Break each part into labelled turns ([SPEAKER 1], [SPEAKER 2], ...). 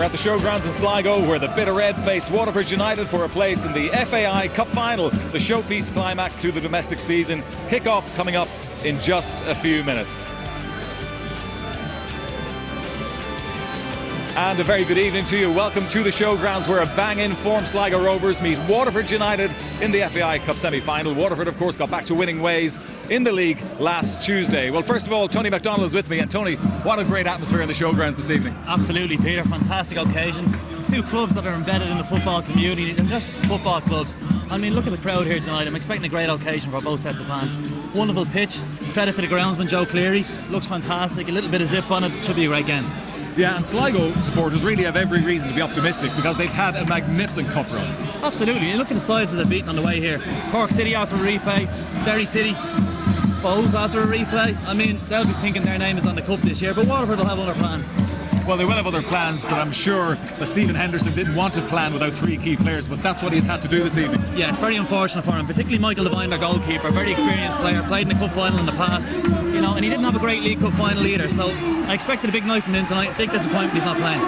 [SPEAKER 1] at the showgrounds in Sligo, where the Bitter Red face Waterford United for a place in the FAI Cup Final, the showpiece climax to the domestic season. Kick-off coming up in just a few minutes. And a very good evening to you. Welcome to the showgrounds, where a bang-in form Sligo Rovers meet Waterford United in the FAI Cup semi-final. Waterford, of course, got back to winning ways in the league last Tuesday. Well, first of all, Tony McDonald is with me. And Tony, what a great atmosphere in the showgrounds this evening.
[SPEAKER 2] Absolutely, Peter. Fantastic occasion. Two clubs that are embedded in the football community, and just football clubs. I mean, look at the crowd here tonight. I'm expecting a great occasion for both sets of fans. Wonderful pitch. Credit to the groundsman, Joe Cleary. Looks fantastic. A little bit of zip on it. Should be a great game.
[SPEAKER 1] Yeah, and Sligo supporters really have every reason to be optimistic, because they've had a magnificent cup run.
[SPEAKER 2] Absolutely. You look at the sides that they've beaten on the way here. Cork City after a replay, Derry City, Bows after a replay. I mean, they'll be thinking their name is on the cup this year, but Waterford will have other plans.
[SPEAKER 1] Well, they will have other plans, but I'm sure that Stephen Henderson didn't want to plan without three key players, but that's what he's had to do this evening.
[SPEAKER 2] Yeah, it's very unfortunate for him, particularly Michael Devine, their goalkeeper, very experienced player, played in the cup final in the past, you know, and he didn't have a great League Cup final either, so I expected a big night from him tonight. Big disappointment he's not playing.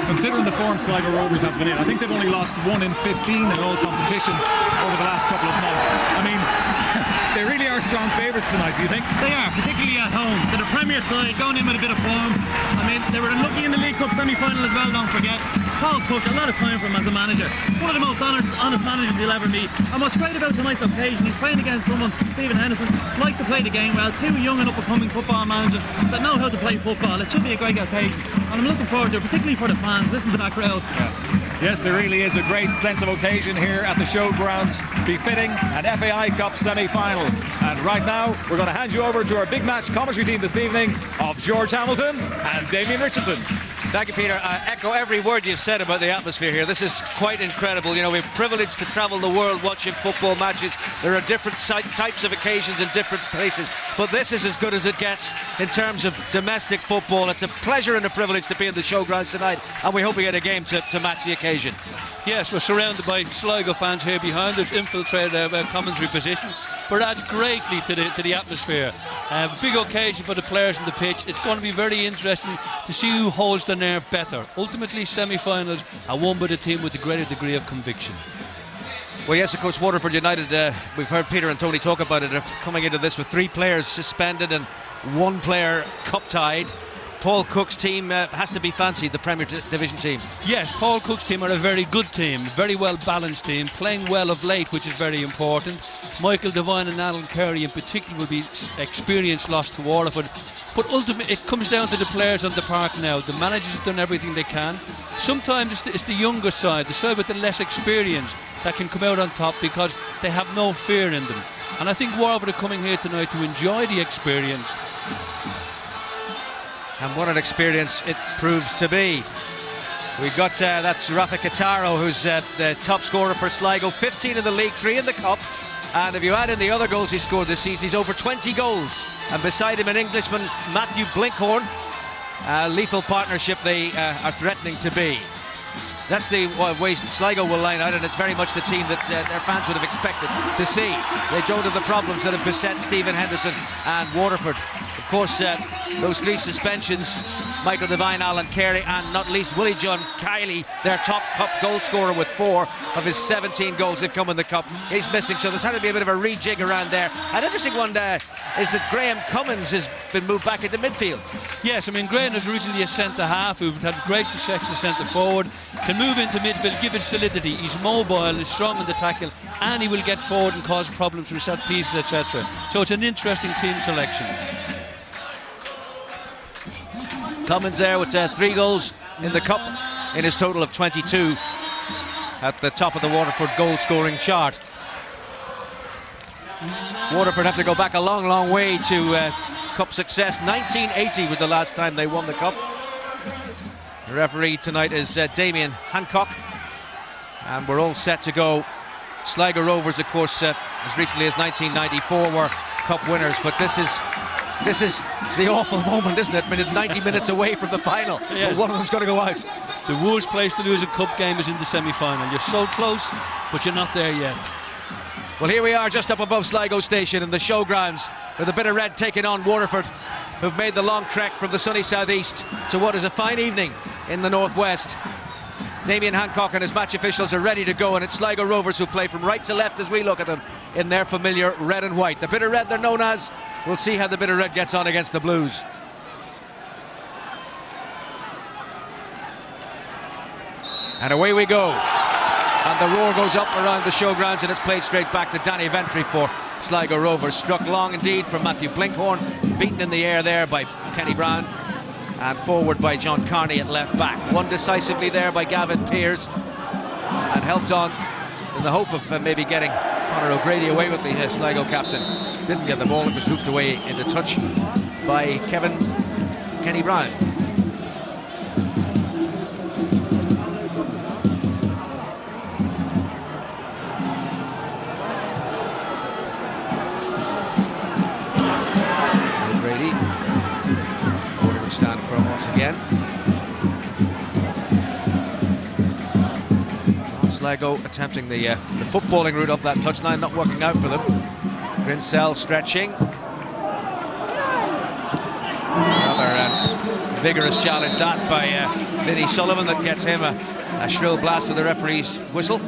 [SPEAKER 1] Considering the form Sligo Rovers have been in, I think they've only lost 1 in 15 in all competitions over the last couple of months. I mean, they really are strong favourites tonight, do you think?
[SPEAKER 2] They are, particularly at home. They're the Premier side, going in with a bit of form. I mean, they were unlucky in the League Cup semi-final as well, don't forget. Paul Cook, a lot of time for him as a manager. One of the most honest managers you'll ever meet. And what's great about tonight's occasion, he's playing against someone, Stephen Henderson, likes to play the game well. Two young and up-and-coming football managers that know how to play football. It should be a great occasion. And I'm looking forward to it, particularly for the fans. Listen to that crowd.
[SPEAKER 1] Yeah. Yes, there really is a great sense of occasion here at the showgrounds, befitting an FAI Cup semi-final. And right now, we're going to hand you over to our big match commentary team this evening of George Hamilton and Damien Richardson.
[SPEAKER 3] Thank you, Peter. I echo every word you've said about the atmosphere here. This is quite incredible. You know, we're privileged to travel the world watching football matches. There are different types of occasions in different places, but this is as good as it gets in terms of domestic football. It's a pleasure and a privilege to be in the showgrounds tonight, and we hope we get a game to match the occasion.
[SPEAKER 4] Yes, we're surrounded by Sligo fans here behind us, infiltrated our commentary position, but adds greatly to the atmosphere. Big occasion for the players on the pitch. It's going to be very interesting to see who holds the nerve better. Ultimately, semi-finals are won by the team with a greater degree of conviction.
[SPEAKER 3] Well, yes, of course, Waterford United, we've heard Peter and Tony talk about it, are coming into this with 3 players suspended and 1 player cup-tied. Paul Cook's team has to be fancied, the Premier Division team.
[SPEAKER 4] Yes, Paul Cook's team are a very good team, very well balanced team, playing well of late, which is very important. Michael Devine and Alan Carey in particular will be experienced loss to Waterford. But ultimately, it comes down to the players on the park now. The managers have done everything they can. Sometimes it's the younger side, the side with the less experience, that can come out on top because they have no fear in them. And I think Waterford are coming here tonight to enjoy the experience.
[SPEAKER 3] And what an experience it proves to be. We've got, that's Rafa Cataro, who's the top scorer for Sligo. 15 in the league, 3 in the cup. And if you add in the other goals he scored this season, he's over 20 goals. And beside him, an Englishman, Matthew Blinkhorn. Lethal partnership they are threatening to be. That's the way Sligo will line out, and it's very much the team that their fans would have expected to see. They don't have the problems that have beset Stephen Henderson and Waterford. Of course, those 3 suspensions, Michael Devine, Alan Carey, and not least Willie John Kiley, their top cup goal scorer with 4 of his 17 goals that come in the cup. He's missing, so there's had to be a bit of a rejig around there. An interesting one is that Graham Cummins has been moved back into midfield.
[SPEAKER 4] Yes, I mean, Graham was originally a centre-half who had great success as centre-forward, can move into midfield, give it solidity. He's mobile, he's strong in the tackle, and he will get forward and cause problems for set pieces, etc. So it's an interesting team selection.
[SPEAKER 3] Cummins there with 3 goals in the cup in his total of 22 at the top of the Waterford goal scoring chart. Waterford have to go back a long way to cup success. 1980 was the last time they won the cup. The referee tonight is Damien Hancock, and we're all set to go. Sligo Rovers, of course, as recently as 1994 were cup winners, but this is the awful moment, isn't it? I mean, it's 90 minutes away from the final. Yes. But one of them's got to go out.
[SPEAKER 4] The worst place to lose a cup game is in the semi-final. You're so close, but you're not there yet.
[SPEAKER 3] Well, here we are just up above Sligo Station in the showgrounds, with a bit of red taking on Waterford, who've made the long trek from the sunny southeast to what is a fine evening in the northwest. Damien Hancock and his match officials are ready to go, and it's Sligo Rovers who play from right to left as we look at them in their familiar red and white. The bit of red they're known as. We'll see how the bit of red gets on against the Blues. And away we go. And the roar goes up around the showgrounds, and it's played straight back to Danny Ventry for Sligo Rovers. Struck long indeed from Matthew Blinkhorn, beaten in the air there by Kenny Brown, and forward by John Carney at left back. Won decisively there by Gavin Pearce, and helped on in the hope of maybe getting Conor O'Grady away with the Sligo captain. Didn't get the ball, it was hoofed away into touch by Kenny Brown. Stand for him once again. Sligo attempting the footballing route up that touchline, not working out for them. Grinsell stretching. Another vigorous challenge that by Vinnie Sullivan that gets him a shrill blast of the referee's whistle.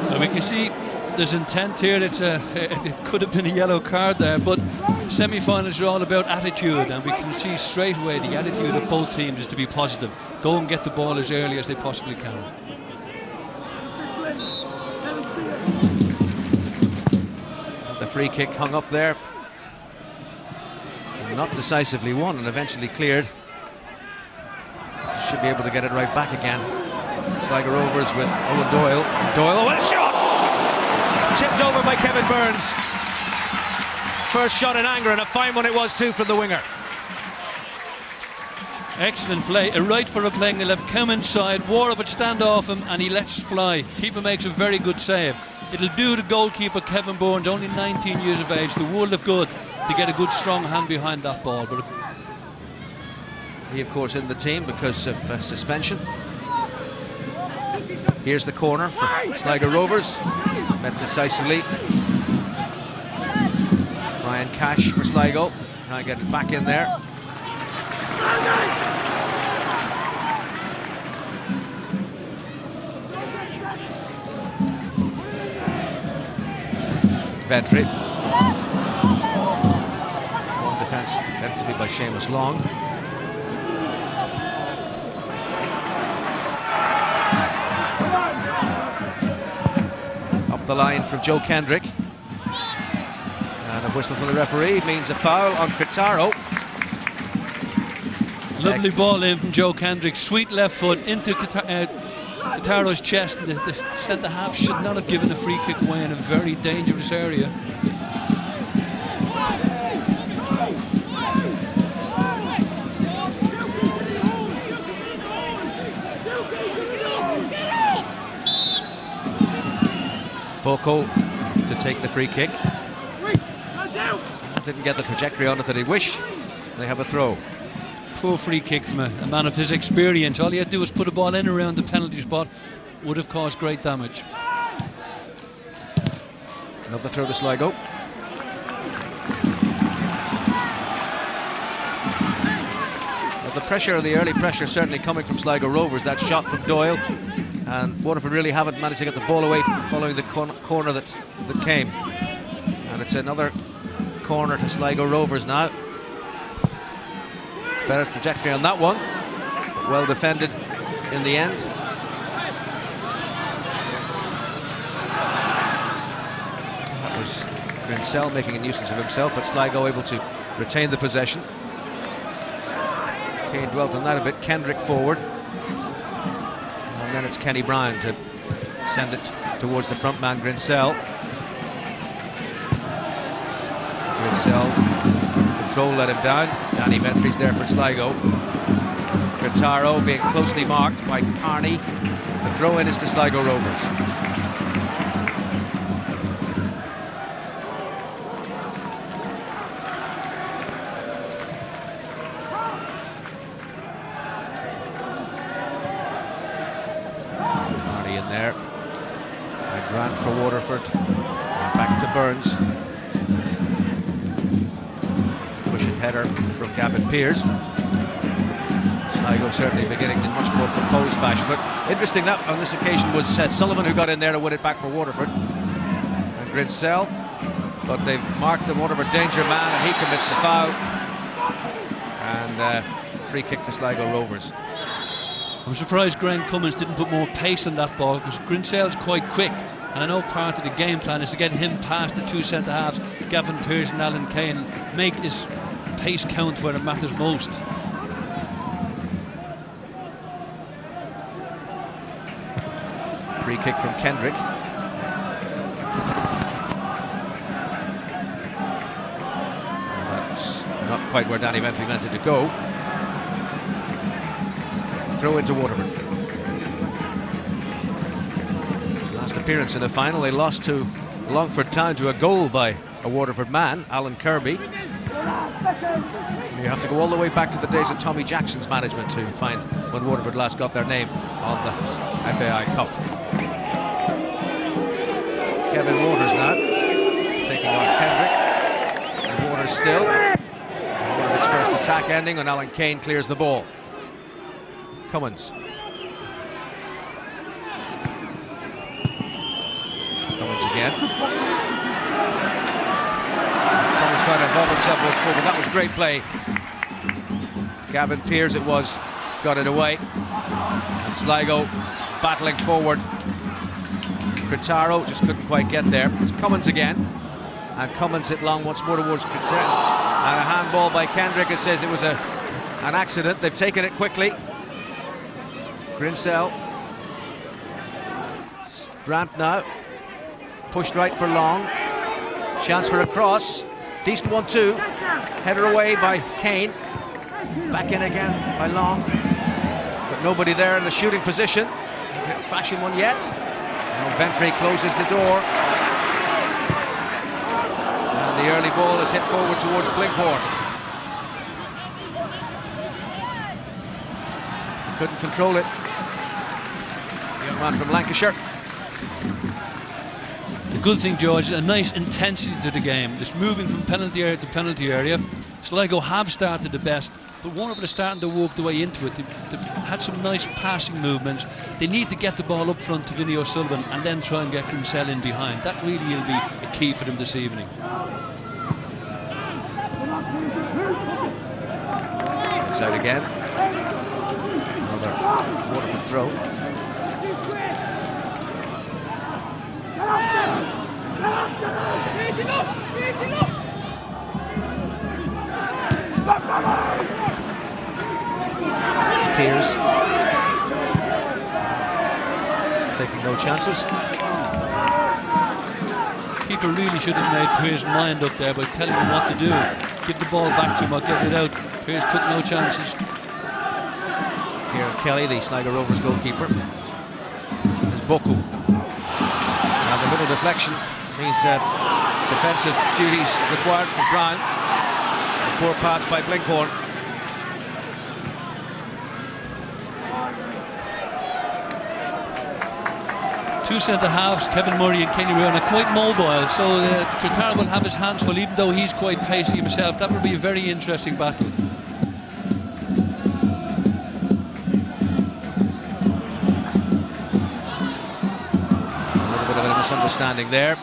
[SPEAKER 4] Well, we can see there's intent here. It could have been a yellow card there, but semi-finals are all about attitude, and we can see straight away the attitude of both teams is to be positive. Go and get the ball as early as they possibly can.
[SPEAKER 3] The free kick hung up there, not decisively won, and eventually cleared. Should be able to get it right back again. Sligo Rovers with Owen Doyle. Doyle, what a shot! Tipped over by Kevin Burns. First shot in anger, and a fine one it was too from the winger.
[SPEAKER 4] Excellent play, a right footer playing the left, come inside, Waterford stand off him, and he lets it fly. Keeper makes a very good save. It'll do the goalkeeper Kevin Burns, only 19 years of age, the world of good to get a good strong hand behind that ball. But
[SPEAKER 3] he of course in the team because of suspension. Here's the corner for Sligo Rovers, met decisively. Brian Cash for Sligo, trying to get it back in there. Ventry. One defensively by Seamus Long. Up the line from Joe Kendrick. And a whistle from the referee means a foul on Quintaro.
[SPEAKER 4] Lovely ball in from Joe Kendrick, sweet left foot into Quintaro's chest. The centre half should not have given a free kick away in a very dangerous area.
[SPEAKER 3] Boko to take the free kick. Didn't get the trajectory on it that he wished. They have a throw.
[SPEAKER 4] Poor free kick from a man of his experience. All he had to do was put a ball in around the penalty spot. Would have caused great damage.
[SPEAKER 3] Another throw to Sligo. But the pressure, the early pressure certainly coming from Sligo Rovers. That shot from Doyle. And Waterford really haven't managed to get the ball away following the corner that came. And it's another corner to Sligo Rovers now. Better trajectory on that one. Well defended in the end. That was Grinsell making a nuisance of himself, but Sligo able to retain the possession. Kane dwelt on that a bit. Kendrick forward. And then it's Kenny Brown to send it towards the front man, Grinsell. Grinsell, control let him down. Danny Ventry's there for Sligo. Quintaro being closely marked by Carney. The throw in is to Sligo Rovers. Carney in there. And Grant for Waterford. And back to Burns. Pushing header from Gavin Pearce. Sligo certainly beginning in much more composed fashion. But interesting that on this occasion was Sullivan who got in there to win it back for Waterford. And Grinsell, but they've marked the Waterford danger man and he commits the foul. And free kick to Sligo Rovers.
[SPEAKER 4] I'm surprised Grant Cummins didn't put more pace on that ball, because Grinsell's quite quick. And I know part of the game plan is to get him past the two centre-halves, Gavin Pearce and Alan Kane, make his pace count where it matters most.
[SPEAKER 3] Free kick from Kendrick. That's not quite where Danny Ventry meant it to go. Throw into Waterford. His last appearance in the final, they lost to Longford Town to a goal by a Waterford man, Alan Kirby. You have to go all the way back to the days of Tommy Jackson's management to find when Waterford last got their name on the FAI Cup. Kevin Waters now taking on Kendrick. And Waters still. Waterford's first attack ending when Alan Kane clears the ball. Cummins. Cummins again. Cummins trying to involve himself once more, but that was great play. Gavin Pearce it was, got it away. And Sligo battling forward. Critaro just couldn't quite get there. It's Cummins again. And Cummins hit long once more towards Critaro. And a handball by Kendrick. It says it was an accident. They've taken it quickly. Grinsell. Grant now. Pushed right for Long. Chance for a cross. Decent 1-2. Header away by Kane. Back in again by Long. But nobody there in the shooting position. He can't fashion one yet. Now Ventry closes the door. And the early ball is hit forward towards Blinkhorn. Couldn't control it. Young man from Lancashire.
[SPEAKER 4] The good thing, George, is a nice intensity to the game. Just moving from penalty area to penalty area. Sligo have started the best, but Waterford is starting to walk the way into it. They've had some nice passing movements. They need to get the ball up front to Vinny O'Sullivan and then try and get Grinsell in behind. That really will be a key for them this evening.
[SPEAKER 3] Inside again. Another Waterford throw. Pearce taking no chances.
[SPEAKER 4] Keeper really should have made Pearce mind up there by telling him what to do. Give the ball back to him or get it out. Pearce took no chances.
[SPEAKER 3] Kieran Kelly, the Sligo Rovers goalkeeper. There's Boku. And the little deflection means defensive duties required from Brown. A poor pass by Blinkhorn.
[SPEAKER 4] Two centre-halves, Kevin Murray and Kenny Rowan, are quite mobile, so Critaro will have his hands full, even though he's quite pacey himself. That will be a very interesting battle.
[SPEAKER 3] A little bit of a misunderstanding there.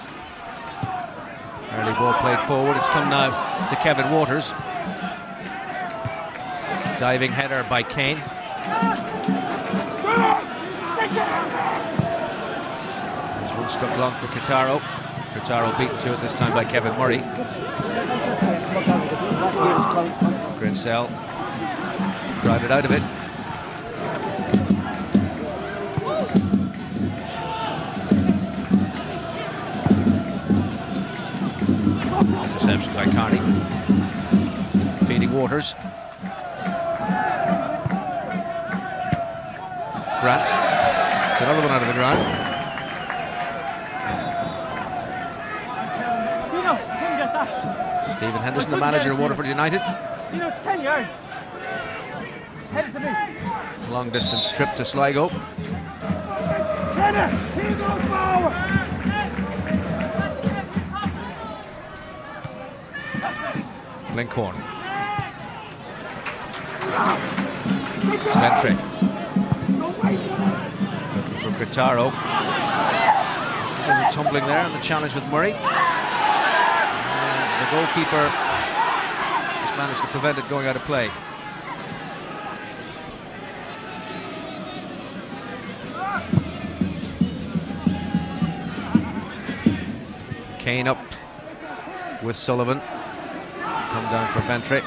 [SPEAKER 3] Early ball played forward. It's come now to Kevin Waters. Diving header by Kane. One stuck long for Critaro. Critaro beaten to it this time by Kevin Murray. Grinsell crowded out of it. Interception by Carney. Feeding Waters. It's Grant. It's another one out of the ground. Stephen Henderson, the manager of Waterford United.
[SPEAKER 5] 10 yards. Head to me.
[SPEAKER 3] Long distance trip to Sligo. Blinkhorn. It's Ventry. Looking for Guittaro. There's a tumbling there and the challenge with Murray. And the goalkeeper just managed to prevent it going out of play. Kane up with Sullivan. Come down for Ventry.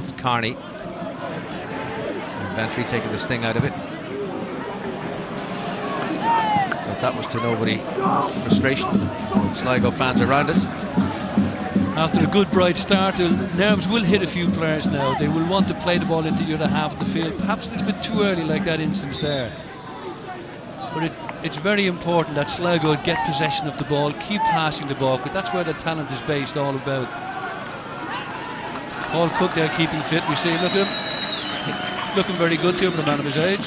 [SPEAKER 3] It's Carney. And Ventry taking the sting out of it. But that was to nobody frustration. Sligo fans around us.
[SPEAKER 4] After a good bright start, the nerves will hit a few players now. They will want to play the ball into the other half of the field, perhaps a little bit too early, like that instance there. But it's very important that Sligo get possession of the ball, keep passing the ball, because that's where the talent is based all about. Paul Cook there keeping fit. We see, look at him, looking very good too for a man of his age.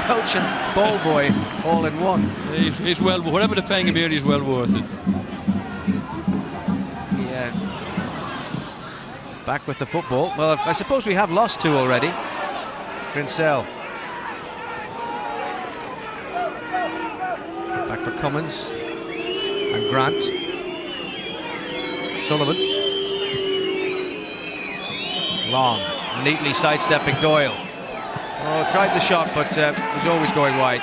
[SPEAKER 3] Coach and ball boy all in one.
[SPEAKER 4] He's well, whatever they're paying him here, he's well worth it.
[SPEAKER 3] Yeah. Back with the football. Well, I suppose we have lost two already. Grinsell. Back for Cummins and Grant. Sullivan. Long, neatly sidestepping Doyle. Oh, tried the shot, but was always going wide.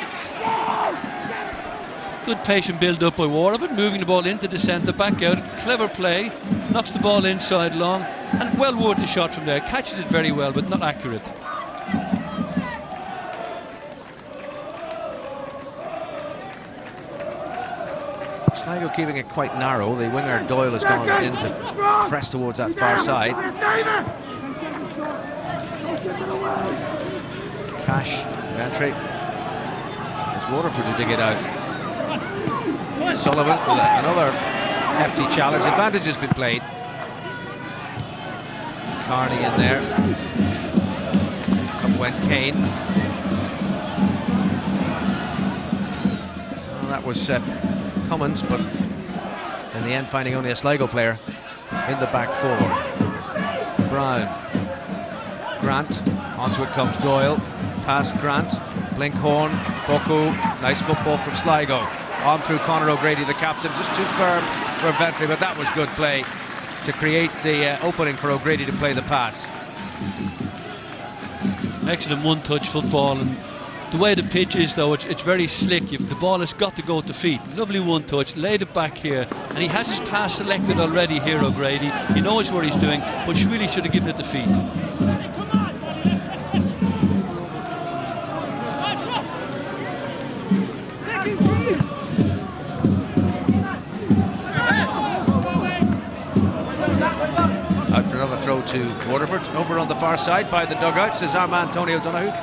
[SPEAKER 4] Good patient build up by Waterford, moving the ball into the centre, back out. Clever play, knocks the ball inside long, and well worth the shot from there. Catches it very well, but not accurate.
[SPEAKER 3] Sligo keeping it quite narrow. The winger Doyle has gone in to press towards that far side. Cash, Ventry. It's Waterford to dig it out. Sullivan with another hefty challenge. Advantage has been played. Carney in there. Up went Kane. Well, that was Cummins, but in the end finding only a Sligo player in the back four. Brown. Grant. Onto it comes Doyle. Past Grant. Blinkhorn. Boku. Nice football from Sligo. On through Conor O'Grady, the captain, just too firm for Ventry, but that was good play to create the opening for O'Grady to play the pass.
[SPEAKER 4] Excellent one-touch football, and the way the pitch is though, it's very slick. The ball has got to go to feet. Lovely one-touch, laid it back here, and he has his pass selected already here, O'Grady. He knows what he's doing, but really should have given it to feet.
[SPEAKER 3] Throw to Waterford, over on the far side by the dugouts is our man Tony O'Donoghue.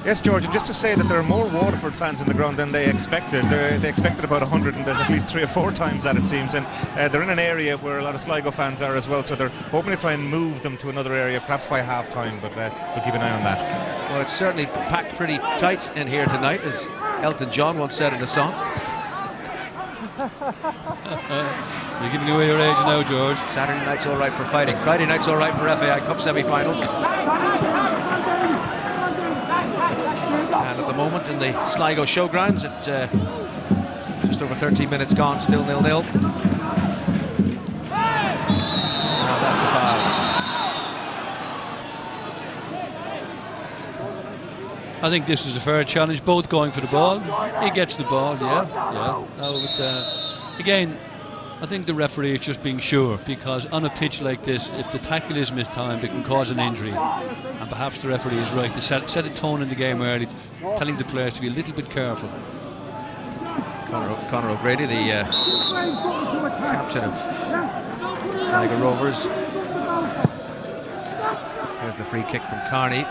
[SPEAKER 6] Yes, George, and just to say that there are more Waterford fans in the ground than they expected. They expected about 100, and there's at least 3 or 4 times that, it seems. And they're in an area where a lot of Sligo fans are as well, so they're hoping to try and move them to another area, perhaps by half-time, but we'll keep an eye on that.
[SPEAKER 3] Well, it's certainly packed pretty tight in here tonight, as Elton John once said in a song.
[SPEAKER 4] You're giving away your age now, George.
[SPEAKER 3] Saturday night's all right for fighting. Friday night's all right for FAI Cup semi-finals. And at the moment in the Sligo showgrounds, at just over 13 minutes gone, still 0-0. Now that's a foul.
[SPEAKER 4] I think this was a fair challenge, both going for the ball. He gets the ball, yeah. Now again, I think the referee is just being sure, because on a pitch like this, if the tackle is mistimed, it can cause an injury. And perhaps the referee is right to set a tone in the game early, telling the players to be a little bit careful.
[SPEAKER 3] Conor O'Grady, the captain of Sligo Rovers. Here's the free kick from Carney.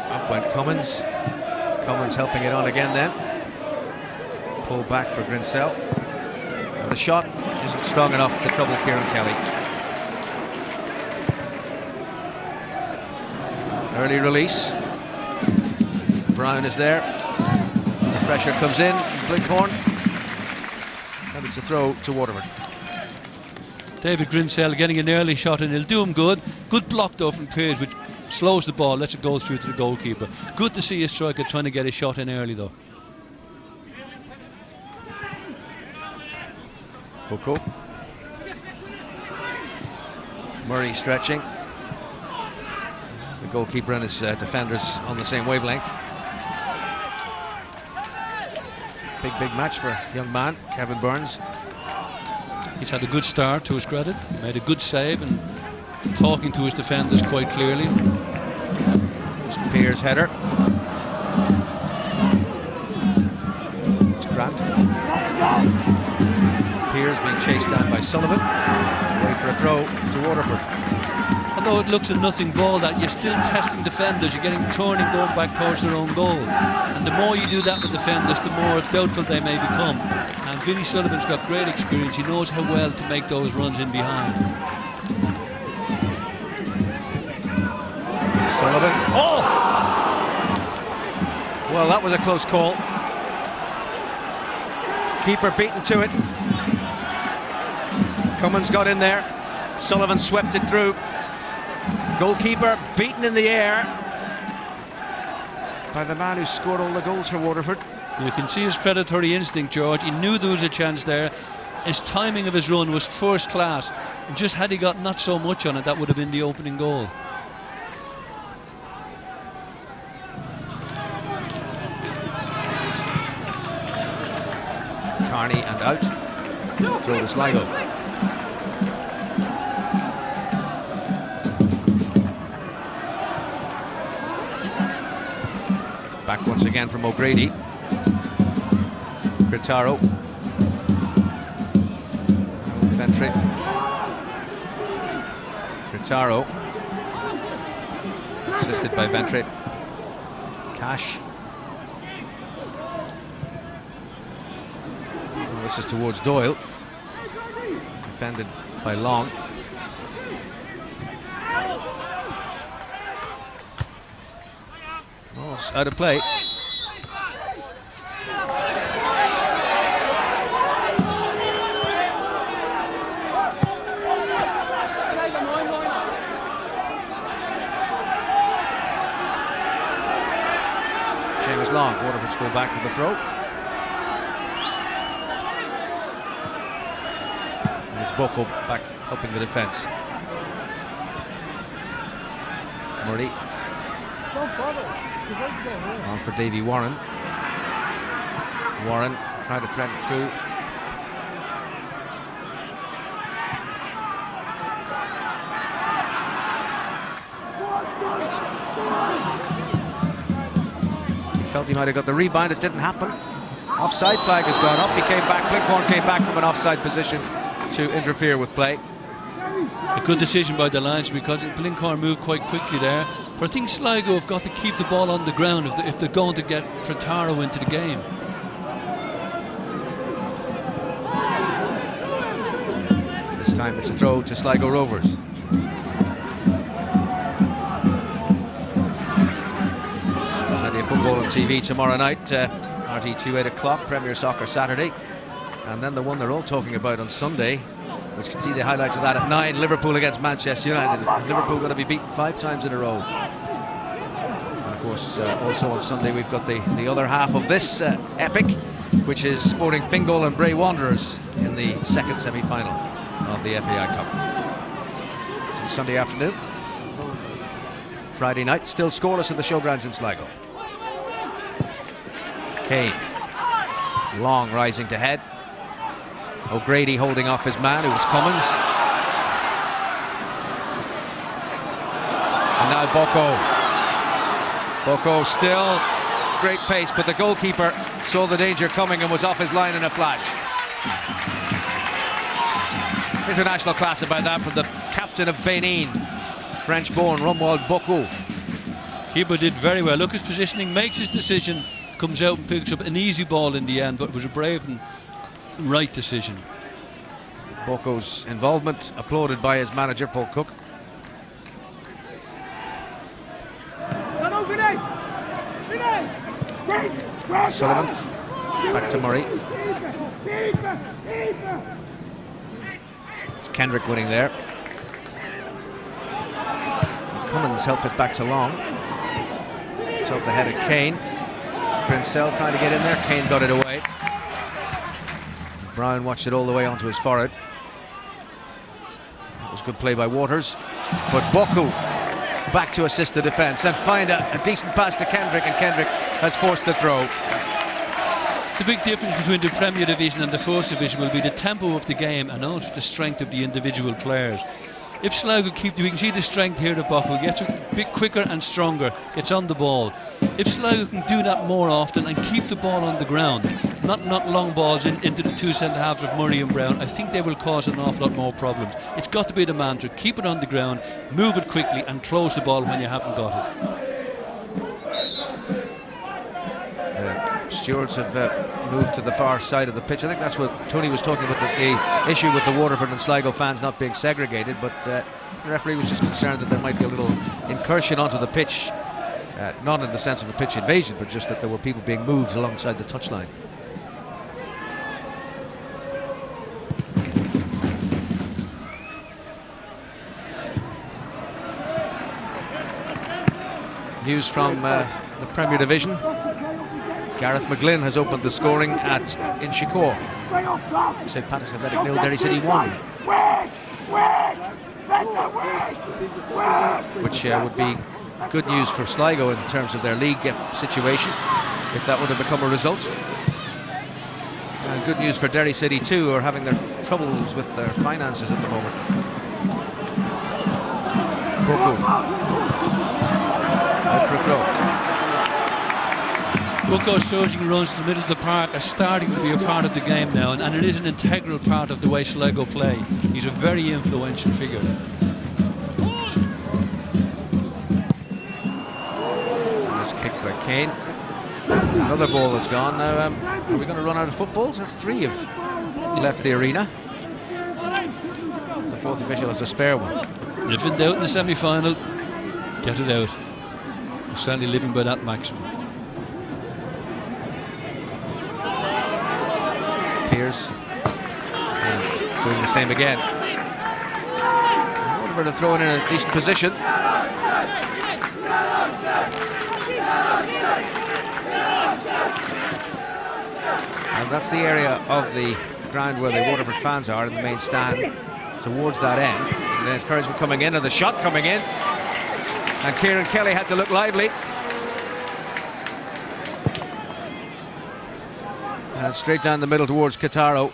[SPEAKER 3] Up went Cummins. Cummins helping it on again then. Pull back for Grinsell. And the shot isn't strong enough to trouble Kieran Kelly. Early release. Brown is there. The pressure comes in. Blinkhorn. And it's a throw to Waterford.
[SPEAKER 4] David Grinsell getting an early shot, and he'll do him good. Good block though from Pearce, which slows the ball, lets it go through to the goalkeeper. Good to see a striker trying to get a shot in early though.
[SPEAKER 3] Boko. Murray stretching. The goalkeeper and his defenders on the same wavelength. Big match for young man Kevin Burns.
[SPEAKER 4] He's had a good start to his credit. He made a good save and talking to his defenders quite clearly.
[SPEAKER 3] It's Pear's header. It's Grant. Pear's being chased down by Sullivan. Wait for a throw to Waterford.
[SPEAKER 4] Although it looks a nothing ball, that you're still testing defenders, you're getting turning going back towards their own goal. And the more you do that with defenders, the more doubtful they may become. And Vinnie Sullivan's got great experience. He knows how well to make those runs in behind.
[SPEAKER 3] Sullivan. Oh! Well, that was a close call. Keeper beaten to it. Cummins got in there. Sullivan swept it through. Goalkeeper beaten in the air by the man who scored all the goals for Waterford.
[SPEAKER 4] You can see his predatory instinct, George. He knew there was a chance there. His timing of his run was first class. Just had he got not so much on it, that would have been the opening goal.
[SPEAKER 3] Carney and out. Throw to Sligo. Back once again from O'Grady. Gritaro. Ventry. Gritaro. Assisted by Ventry. Cash. Well, this is towards Doyle. Defended by Long. Oh, it's out of play. Seamus Long, Waterford's go back with the throw. And it's Boko back up in the defence. Murray. On for Davy Warren. Warren tried to thread it through. He felt he might have got the rebound, it didn't happen. Offside flag has gone up, he came back, Blinkhorn came back from an offside position to interfere with play.
[SPEAKER 4] A good decision by the Lions because Blinkhorn moved quite quickly there. But I think Sligo have got to keep the ball on the ground if they're going to get Frataro into the game.
[SPEAKER 3] This time it's a throw to Sligo Rovers. Plenty of football on TV tomorrow night. RT2 8 o'clock, Premier Soccer Saturday. And then the one they're all talking about on Sunday. We can see the highlights of that at 9. Liverpool against Manchester United. Liverpool going to be beaten 5 times in a row. And of course, also on Sunday we've got the other half of this epic, which is Sporting Fingal and Bray Wanderers in the second semi-final of the FAI Cup. So Sunday afternoon. Friday night, still scoreless in the showgrounds in Sligo. Kane. Long rising to head. O'Grady holding off his man, who was Cummins. And now Boko. Boko still great pace, but the goalkeeper saw the danger coming and was off his line in a flash. International class about that from the captain of Benin, French-born Romuald Boko.
[SPEAKER 4] Keeper did very well. Look, his positioning, makes his decision, comes out and picks up an easy ball in the end, but it was a brave and right decision.
[SPEAKER 3] Boko's involvement applauded by his manager Paul Cook. Sullivan back to Murray. It's Kendrick winning there. Cummins helped it back to Long. It's off the head of Kane. Brinsell trying to get in there. Kane got it away. Brown watched it all the way onto his forehead. That was good play by Waters. But Boku back to assist the defence and find a decent pass to Kendrick, and Kendrick has forced the throw.
[SPEAKER 4] The big difference between the Premier Division and the First Division will be the tempo of the game and also the strength of the individual players. If Sligo keep, you can see the strength here at Buckle, gets a bit quicker and stronger, gets on the ball. If Sligo can do that more often and keep the ball on the ground, not long balls into the two centre halves of Murray and Brown, I think they will cause an awful lot more problems. It's got to be the mantra: keep it on the ground, move it quickly, and close the ball when you haven't got it.
[SPEAKER 3] Stewards have moved to the far side of the pitch. I think that's what Tony was talking about, the issue with the Waterford and Sligo fans not being segregated, but the referee was just concerned that there might be a little incursion onto the pitch, not in the sense of a pitch invasion, but just that there were people being moved alongside the touchline. News from the Premier Division. Gareth McGlynn has opened the scoring at Inchicore. St. Patrick's Athletic 0, Derry City 1. Which would be good news for Sligo in terms of their league situation, if that would have become a result. And good news for Derry City too, who are having their troubles with their finances at the moment. Boku. Out for a throw.
[SPEAKER 4] Bucco's surging runs to the middle of the park are starting to be a part of the game now, and it is an integral part of the way Sligo play. He's a very influential figure.
[SPEAKER 3] Nice kick by Kane. Another ball has gone. Now, are we going to run out of footballs? That's 3 have left the arena. The fourth official has a spare one.
[SPEAKER 4] If in doubt in the semi-final, get it out. We're certainly living by that maximum.
[SPEAKER 3] Pearce and doing the same again. Waterford to throw in a decent position. And that's the area of the ground where the Waterford fans are in the main stand, towards that end. And the encouragement coming in, and the shot coming in. And Kieran Kelly had to look lively. And straight down the middle towards Kataro.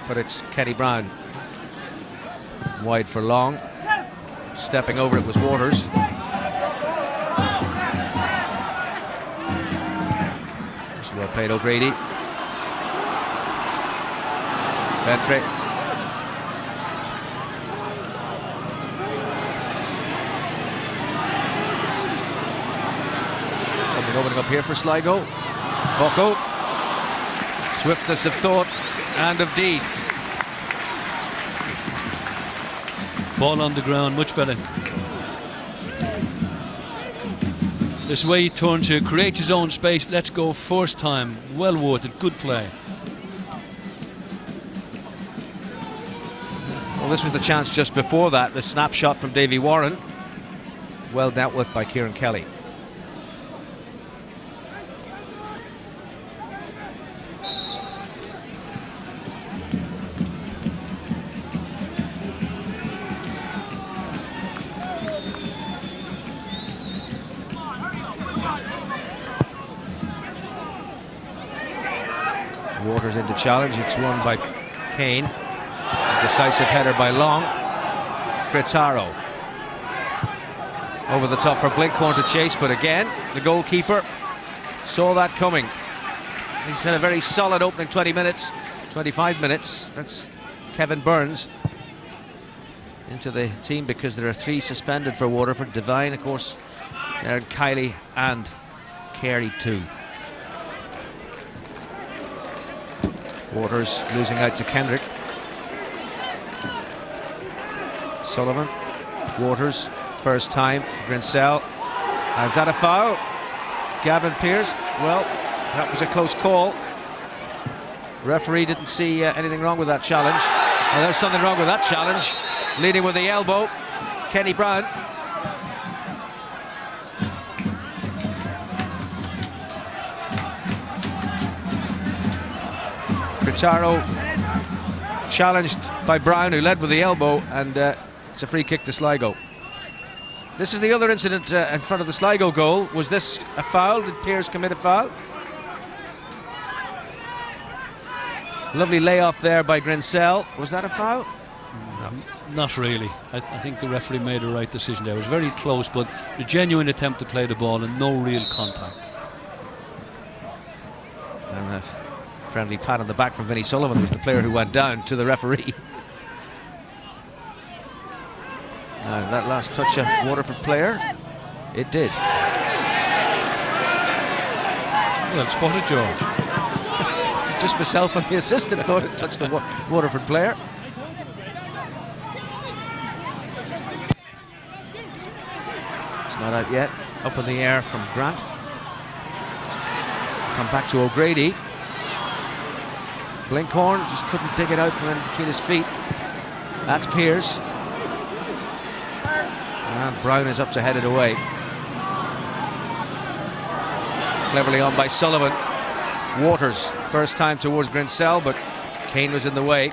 [SPEAKER 3] But it's Kenny Brown. Wide for Long. Stepping over it was Waters. Well played O'Grady. Ventre. Something opening up here for Sligo. Bocco. Swiftness of thought and of deed.
[SPEAKER 4] Ball on the ground, much better. This way he turns here, creates his own space, let's go first time. Well worth it, good play.
[SPEAKER 3] Well, this was the chance just before that, the snapshot from Davy Warren. Well dealt with by Kieran Kelly. Waters into challenge, it's won by Kane. A decisive header by Long. Fritaro. Over the top for Blinkhorn to chase, but again, the goalkeeper saw that coming. He's had a very solid opening 20 minutes, 25 minutes. That's Kevin Burns into the team because there are 3 suspended for Waterford. Devine, of course, there, Kiley and Carey too. Waters losing out to Kendrick. Sullivan. Waters, first time. Grinsell. And is that a foul? Gavin Pearce. Well, that was a close call. Referee didn't see anything wrong with that challenge. Well, there's something wrong with that challenge. Leading with the elbow, Kenny Brown. Gritaro challenged by Brown, who led with the elbow, and it's a free kick to Sligo. This is the other incident in front of the Sligo goal. Was this a foul? Did Pearce commit a foul? Lovely layoff there by Grinsell. Was that a foul?
[SPEAKER 4] Not really. I think the referee made the right decision there. It was very close, but a genuine attempt to play the ball and no real contact.
[SPEAKER 3] And a friendly pat on the back from Vinnie Sullivan, who was the player who went down, to the referee. Now, that last touch a Waterford player? It did.
[SPEAKER 4] Well spotted, George.
[SPEAKER 3] Just myself and the assistant thought it touched the Waterford player. It's not out yet. Up in the air from Grant. Come back to O'Grady. Blinkhorn just couldn't dig it out from in between his feet. That's Pearce. And Brown is up to head it away. Cleverly on by Sullivan. Waters, first time towards Grinsell, but Kane was in the way.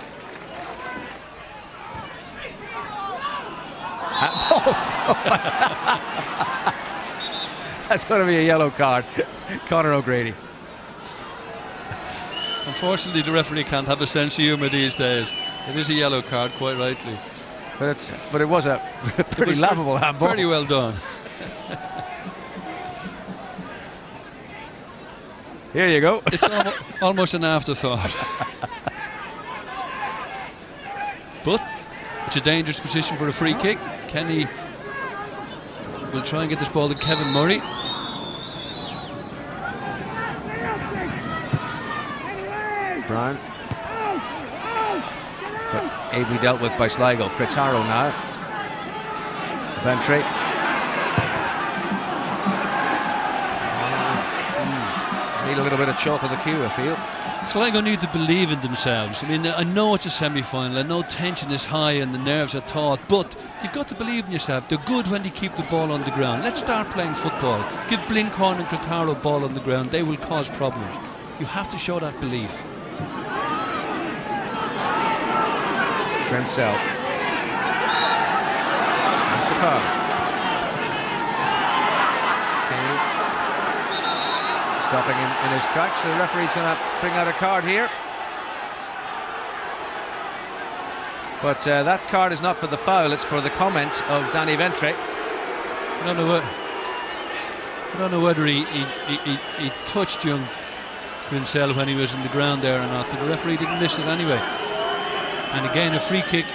[SPEAKER 3] That's going to be a yellow card. Conor O'Grady.
[SPEAKER 4] Unfortunately, the referee can't have a sense of humour these days. It is a yellow card, quite rightly.
[SPEAKER 3] But it was a pretty laughable handball.
[SPEAKER 4] Very well done.
[SPEAKER 3] Here you go.
[SPEAKER 4] It's almost an afterthought. But it's a dangerous position for a free kick. Kenny will try and get this ball to Kevin Murray.
[SPEAKER 3] Brown. But ably dealt with by Sligo. Gritaro now. Ventry. Need a little bit of chalk on the cue, I feel.
[SPEAKER 4] Sligo need to believe in themselves. I mean, I know it's a semi-final, I know tension is high and the nerves are taut, but you've got to believe in yourself. They're good when they keep the ball on the ground. Let's start playing football. Give Blinkhorn and Gritaro ball on the ground. They will cause problems. You have to show that belief.
[SPEAKER 3] Grinsell. That's a foul. Stopping in his tracks. The referee's going to bring out a card here. But that card is not for the foul, it's for the comment of Danny Ventry.
[SPEAKER 4] I don't know whether he touched young Grinsell when he was in the ground there or not, but the referee didn't miss it anyway. And again, a free kick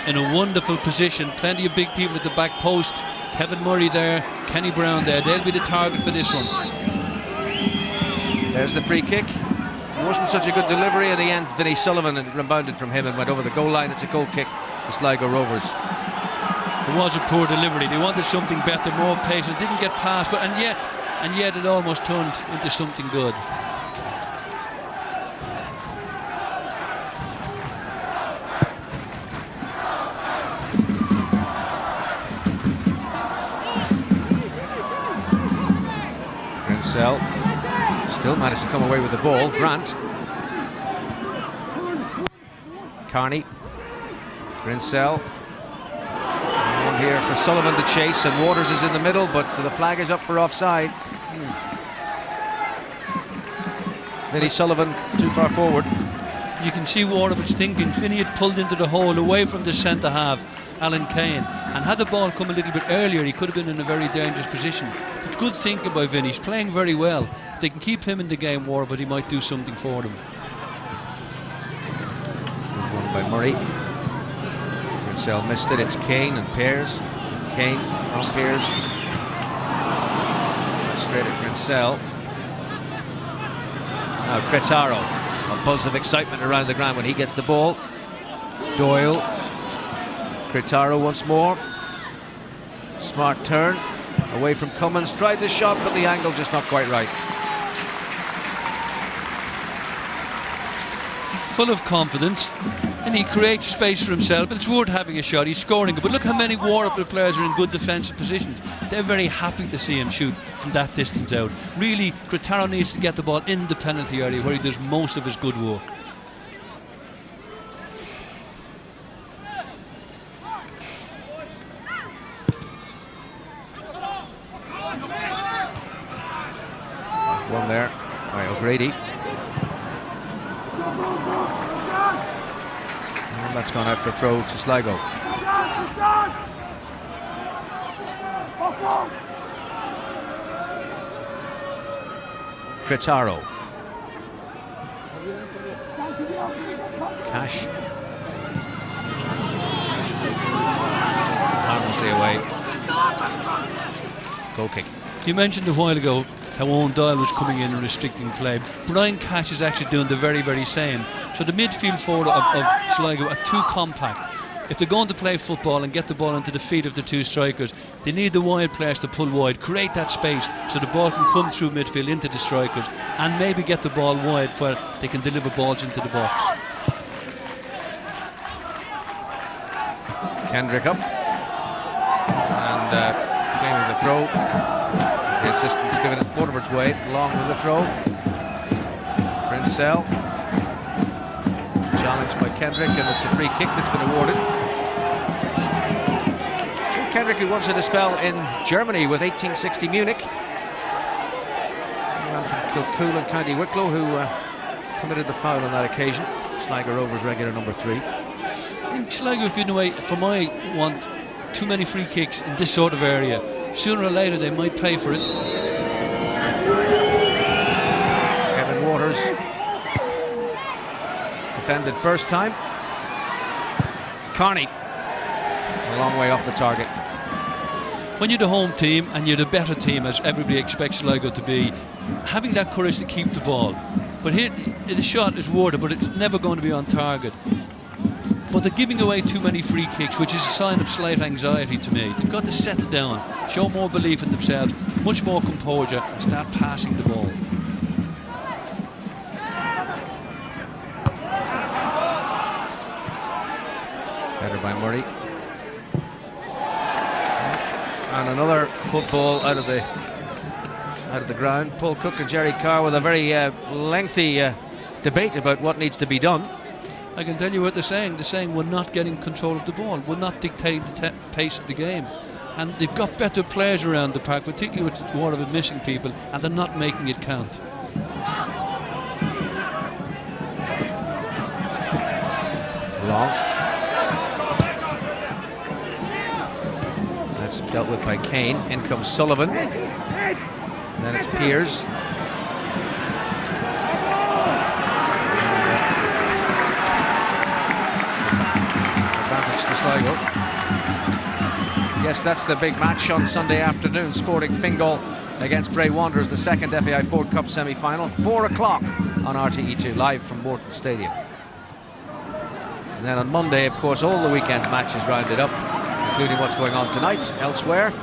[SPEAKER 4] in a wonderful position. Plenty of big people at the back post. Kevin Murray there, Kenny Brown there. They'll be the target for this one.
[SPEAKER 3] There's the free kick. It wasn't such a good delivery in the end. Vinnie Sullivan rebounded from him and went over the goal line. It's a goal kick to Sligo Rovers.
[SPEAKER 4] It was a poor delivery. They wanted something better, more patient. Didn't get past, but and yet it almost turned into something good.
[SPEAKER 3] Grinsell still managed to come away with the ball. Grant. Carney. Grinsell. One here for Sullivan to chase, and Waters is in the middle, but the flag is up for offside. Vinnie Sullivan too far forward.
[SPEAKER 4] You can see Waterford's thinking. Finney had pulled into the hole away from the centre half, Alan Kane, and had the ball come a little bit earlier, he could have been in a very dangerous position. But good thinking by Vinnie. He's playing very well. If they can keep him in the game, Waterford, he might do something for them.
[SPEAKER 3] There's one by Murray. Grinsell missed it. It's Kane and Pearce. Kane from Pearce. Straight at Grinsell. Now Gritaro. A buzz of excitement around the ground when he gets the ball. Doyle. Gritaro once more. Smart turn. Away from Cummins. Tried the shot, but the angle just not quite right.
[SPEAKER 4] Full of confidence. and he creates space for himself, and it's worth having a shot. He's scoring, but look how many Waterford players are in good defensive positions. They're very happy to see him shoot from that distance out. Really, Cretaro needs to get the ball in the penalty area where he does most of his good work.
[SPEAKER 3] One there by O'Grady. And that's gone out for a throw to Sligo. Cretaro. Cash. Harmlessly away. Goal kick.
[SPEAKER 4] You mentioned a while ago how Owen Doyle was coming in and restricting play. Brian Cash is actually doing the very, very same. So the midfield forward of Sligo are too compact. If they're going to play football and get the ball into the feet of the two strikers, they need the wide players to pull wide, create that space so the ball can come through midfield into the strikers and maybe get the ball wide where they can deliver balls into the box.
[SPEAKER 3] Kendrick up. And claiming the throw. The assistant's giving it Waterford's way, along with the throw. Princell. Challenged by Kendrick, and it's a free kick that's been awarded. Joe Kendrick, who once had a spell in Germany with 1860 Munich. He ran from Kilcool and County Wicklow, who committed the foul on that occasion. Sligo Rovers regular number 3.
[SPEAKER 4] I think Sligo's given away, for my want, too many free kicks in this sort of area. Sooner or later they might pay for it.
[SPEAKER 3] Kevin Waters defended first time. Carney a long way off the target.
[SPEAKER 4] When you're the home team and you're the better team, as everybody expects Sligo to be, having that courage to keep the ball. But here the shot is warded, but it's never going to be on target. But they're giving away too many free kicks, which is a sign of slight anxiety to me. They've got to settle down, show more belief in themselves, much more composure, and start passing the ball.
[SPEAKER 3] Header by Murray. And another football out of the ground. Paul Cook and Jerry Carr with a very lengthy debate about what needs to be done.
[SPEAKER 4] I can tell you what they're saying. They're saying we're not getting control of the ball. We're not dictating the pace of the game. And they've got better players around the park, particularly with Waterford missing people, and they're not making it count.
[SPEAKER 3] Long. That's dealt with by Kane. In comes Sullivan. And then it's Piers. To Sligo. Yes, that's the big match on Sunday afternoon. Sporting Fingal against Bray Wanderers, the second FAI Ford Cup semi-final. 4 o'clock on RTE2, live from Morton Stadium. And then on Monday, of course, all the weekend's matches rounded up, including what's going on tonight elsewhere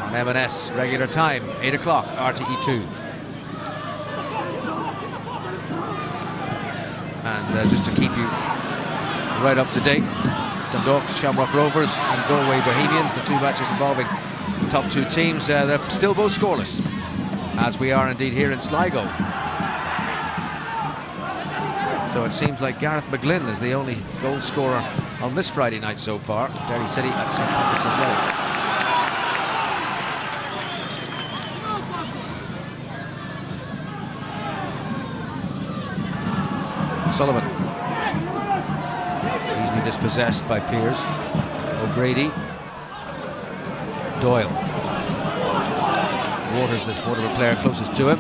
[SPEAKER 3] on M&S regular time, 8 o'clock, RTE2. And just to keep you right up to date, Dundalk, Shamrock Rovers and Galway Bohemians, the two matches involving the top two teams, they're still both scoreless, as we are indeed here in Sligo. So it seems like Gareth McGlynn is the only goal scorer on this Friday night so far. Derry City at St Patrick's of Play. Sullivan. Easily dispossessed by Piers. O'Grady. Doyle. Waters, the Waterford player closest to him.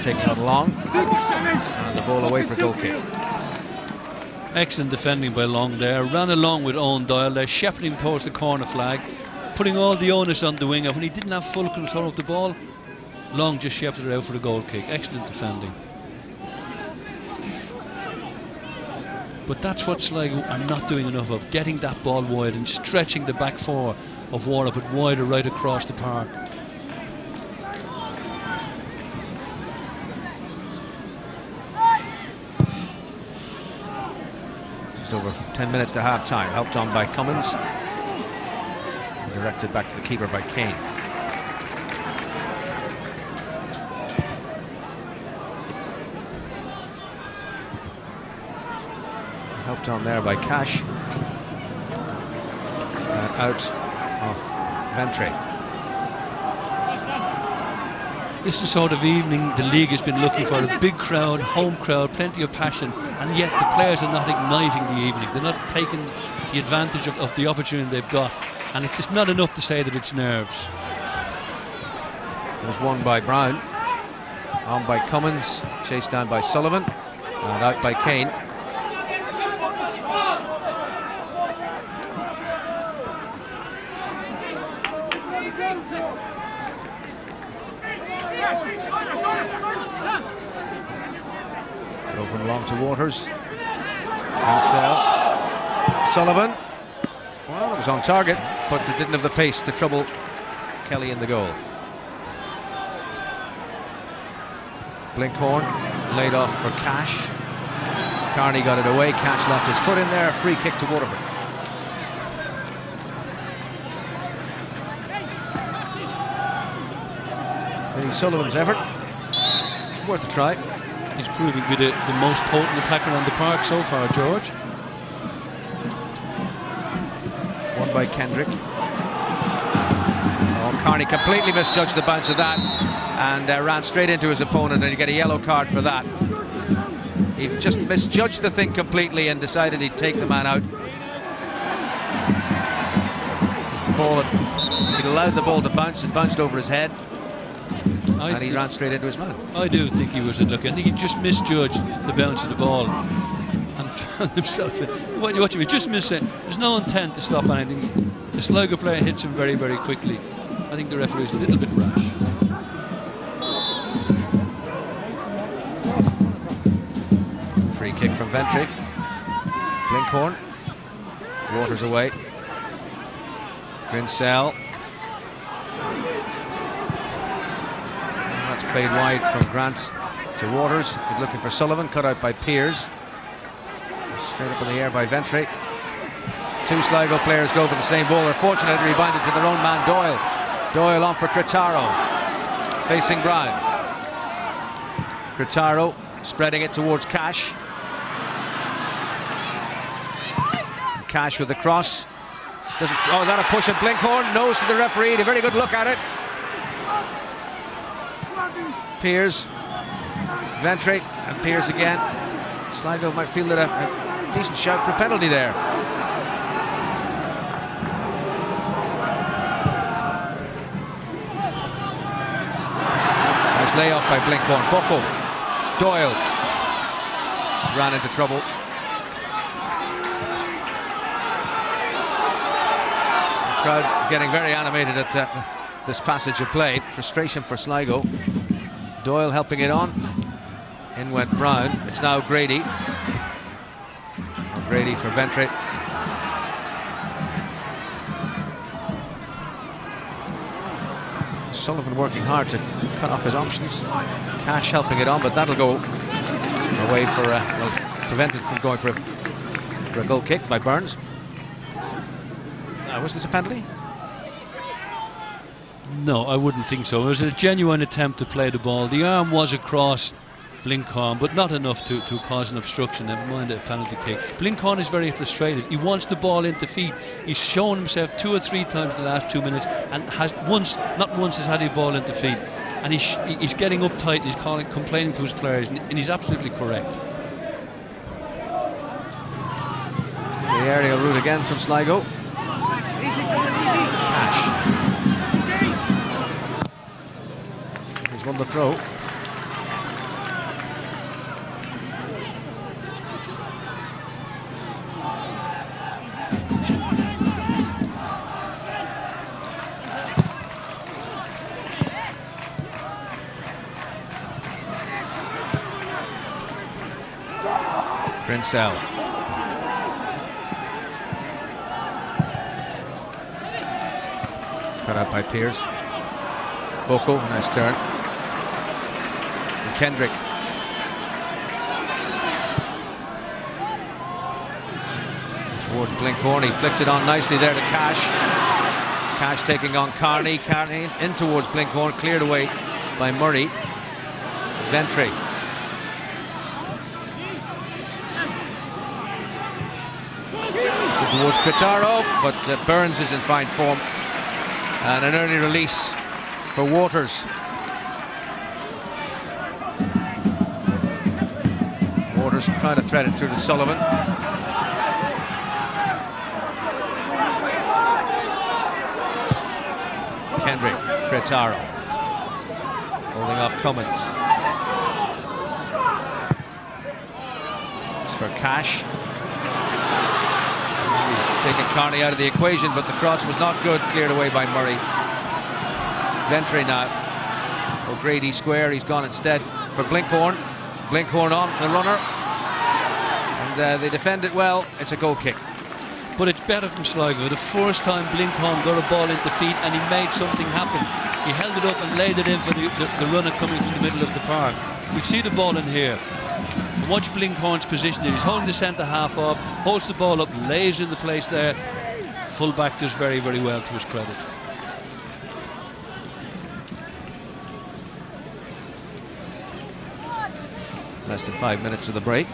[SPEAKER 3] Taking it long. And the ball away for goal kick.
[SPEAKER 4] Excellent defending by Long there. Ran along with Owen Doyle there, shepherding towards the corner flag, putting all the onus on the winger. When he didn't have full control of the ball, Long just shepherded it out for the goal kick. Excellent defending. But that's what Sligo are not doing enough of, getting that ball wide and stretching the back four of Waterford wider right across the park.
[SPEAKER 3] Just over 10 minutes to half time. Helped on by Cummins. Directed back to the keeper by Kane. Helped on there by Cash. Out of Ventry.
[SPEAKER 4] This is the sort of evening the league has been looking for. A big crowd, home crowd, plenty of passion, and yet the players are not igniting the evening. They're not taking the advantage of the opportunity they've got, and it's just not enough to say that it's nerves.
[SPEAKER 3] There's one by Brown. On by Cummins, chased down by Sullivan, and out by Kane. Throw from long to Waters. Ansell. Sullivan. Well, it was on target, but it didn't have the pace to trouble Kelly in the goal. Blinkhorn laid off for Cash. Carney got it away. Cash left his foot in there. Free kick to Waterford. Sullivan's effort. Worth a try.
[SPEAKER 4] He's proving to be the most potent attacker on the park so far, George.
[SPEAKER 3] One by Kendrick. Oh, Carney completely misjudged the bounce of that and ran straight into his opponent, and he get a yellow card for that. He just misjudged the thing completely and decided he'd take the man out. He'd allowed the ball to bounce. It bounced over his head. And he ran straight into his man.
[SPEAKER 4] I do think he was unlucky. I think he just misjudged the bounce of the ball and found himself. What you just miss it. There's no intent to stop anything. The Sligo player hits him very, very quickly. I think the referee's a little bit rash.
[SPEAKER 3] Free kick from Ventry. Blinkhorn. Waters away. Grinsell. Played wide from Grant to Waters. He's looking for Sullivan, cut out by Pears. Straight up in the air by Ventry. Two Sligo players go for the same ball. They're fortunate, rebounded to their own man Doyle. Doyle on for Cretaro, facing Brown. Cretaro spreading it towards Cash. Cash with the cross. Oh, that a push at Blinkhorn. Nose to the referee. A very good look at it. Pears, Ventry, and Pears again. Sligo might feel that a decent shout for a penalty there. Nice layoff by Blinkhorn. Buckle, Doyle ran into trouble. The crowd getting very animated at this passage of play. Frustration for Sligo. Doyle helping it on. In went Brown. It's now Grady. Grady for Ventry. Sullivan working hard to cut off his options. Cash helping it on, but that'll go away for well, prevented from going for a goal kick by Burns. Was this a penalty?
[SPEAKER 4] No, I wouldn't think so. It was a genuine attempt to play the ball. The arm was across Blinkhorn, but not enough to cause an obstruction, never mind a penalty kick. Blinkhorn is very frustrated. He wants the ball into feet. He's shown himself 2 or 3 times in the last 2 minutes, and not once has had the ball into feet. And he's getting uptight, he's complaining to his players, and he's absolutely correct.
[SPEAKER 3] The aerial route again from Sligo. Cash. He's won the throw. Grinsell. Cut out by Pears. Boko, nice turn. And Kendrick. towards Blinkhorn. He flicked it on nicely there to Cash. Cash taking on Carney. Carney in towards Blinkhorn, cleared away by Murray. Ventry. So towards Quintaro, but Burns is in fine form. And an early release for Waters. Waters trying to thread it through to Sullivan. Kendrick, Quintaro. Holding off Cummins. It's for Cash. He's taken Carney out of the equation, but the cross was not good. Cleared away by Murray. Ventry now. O'Grady square. He's gone instead for Blinkhorn. Blinkhorn on the runner. And they defend it well. It's a goal kick.
[SPEAKER 4] But it's better from Sligo. The first time Blinkhorn got a ball into feet and he made something happen. He held it up and laid it in for the runner coming from the middle of the park. We see the ball in here. Watch Blinkhorn's position. He's holding the centre half off, holds the ball up, lays in the place there. Fullback does very, very well to his credit.
[SPEAKER 3] Less than 5 minutes of the break.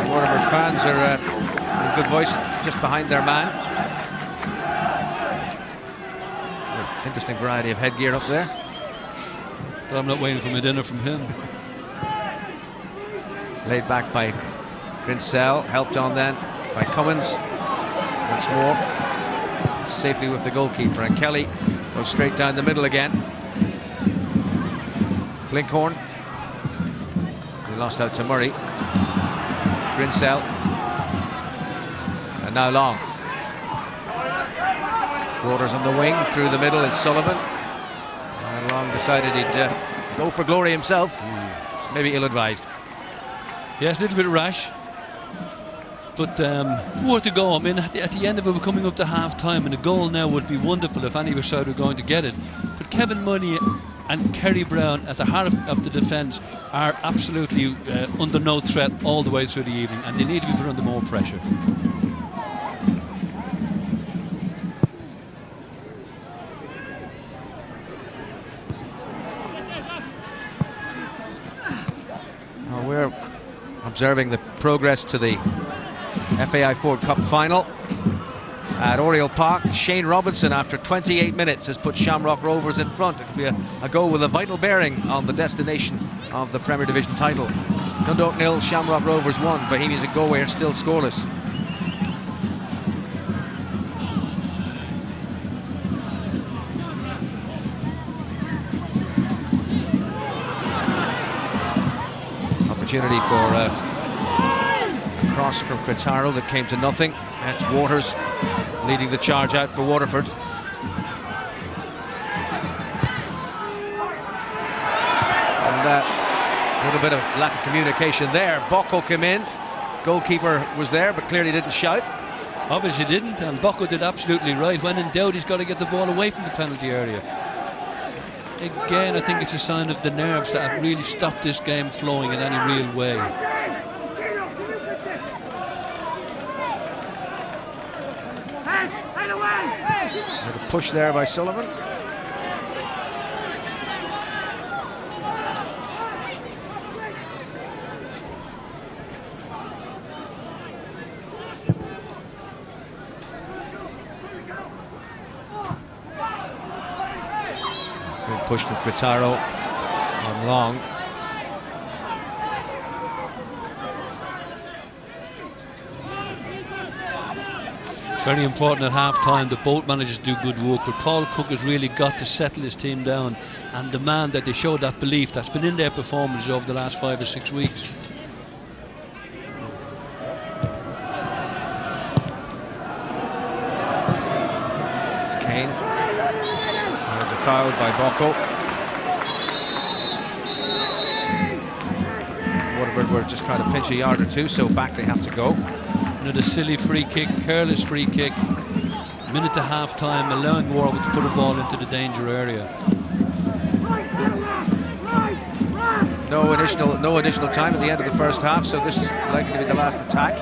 [SPEAKER 3] Waterford fans are in good voice just behind their man. Interesting variety of headgear up there.
[SPEAKER 4] But I'm not waiting for my dinner from him.
[SPEAKER 3] Laid back by Grinsell, helped on then by Cummins. Once more, safely with the goalkeeper. And Kelly goes straight down the middle again. Blinkhorn. He lost out to Murray. Grinsell. And now Long. Waters on the wing, through the middle is Sullivan. And Long decided he'd go for glory himself. Maybe ill-advised.
[SPEAKER 4] Yes, a little bit rash. But worth a go. I mean, at the end of it, we're coming up to half-time, and a goal now would be wonderful if any side were going to get it. But Kevin Money and Kerry Brown at the heart of the defence are absolutely under no threat all the way through the evening, and they need to be put under more pressure.
[SPEAKER 3] We're observing the progress to the FAI Ford Cup final at Oriel Park. Shane Robinson, after 28 minutes, has put Shamrock Rovers in front. It could be a goal with a vital bearing on the destination of the Premier Division title. Dundalk 0, Shamrock Rovers 1. Bohemians and Galway are still scoreless. Opportunity for a cross from Quintaro that came to nothing. That's Waters leading the charge out for Waterford. And a little bit of lack of communication there. Bocco came in. Goalkeeper was there, but clearly didn't shout.
[SPEAKER 4] Obviously didn't, and Bocco did absolutely right. When in doubt, he's got to get the ball away from the penalty area. Again, I think it's a sign of the nerves that have really stopped this game flowing in any real way.
[SPEAKER 3] A push there by Sullivan. Pushed to Quintaro on Long.
[SPEAKER 4] It's very important at half-time that both managers do good work, but Paul Cook has really got to settle his team down and demand that they show that belief that's been in their performance over the last 5 or 6 weeks.
[SPEAKER 3] It's Kane. Fouled by Bocco. Waterford were just kind of pinch a yard or two, so back they have to go.
[SPEAKER 4] Another silly free kick, careless free kick. Minute to half time, allowing Waterford to put a ball into the danger area.
[SPEAKER 3] No additional time at the end of the first half, so this is likely to be the last attack.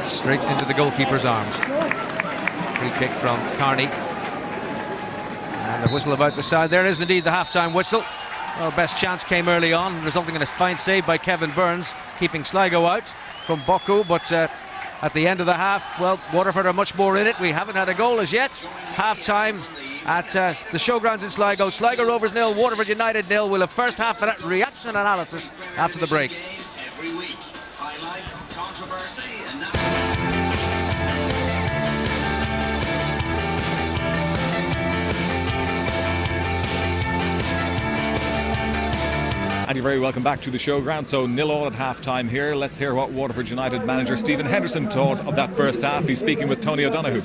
[SPEAKER 3] Straight into the goalkeeper's arms. Free kick from Carney. And the whistle about the side. There is indeed the half-time whistle. Well, best chance came early on, resulting in a fine save by Kevin Burns, keeping Sligo out from Boku, but at the end of the half, well, Waterford are much more in it. We haven't had a goal as yet. Half-time at the showgrounds in Sligo. Sligo Rovers 0, Waterford United 0. We'll have first half reaction analysis after the break.
[SPEAKER 7] Every week, highlights, controversy, and now
[SPEAKER 1] And you're very welcome back to the showground. So 0-0 at half-time here. Let's hear what Waterford United manager Stephen Henderson thought of that first half. He's speaking with Tony O'Donoghue.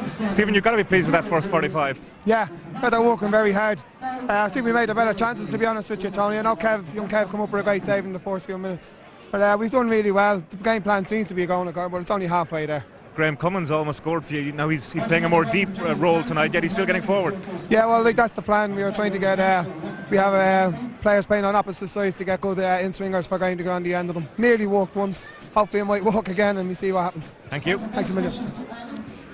[SPEAKER 6] Stephen, you've got to be pleased with that first 45.
[SPEAKER 5] Yeah, they're working very hard. I think we made the better chances, to be honest with you, Tony. I know young Kev come up with a great save in the first few minutes. But we've done really well. The game plan seems to be going according, but it's only halfway there.
[SPEAKER 6] Graham Cummins almost scored for you. Now he's playing a more deep role tonight, yet he's still getting forward.
[SPEAKER 5] Yeah, well, that's the plan. We were trying to get, we have players playing on opposite sides to get good in-swingers for going to go on the end of them. Nearly worked once. Hopefully it might work again and we see what happens.
[SPEAKER 6] Thank you.
[SPEAKER 5] Thanks a million.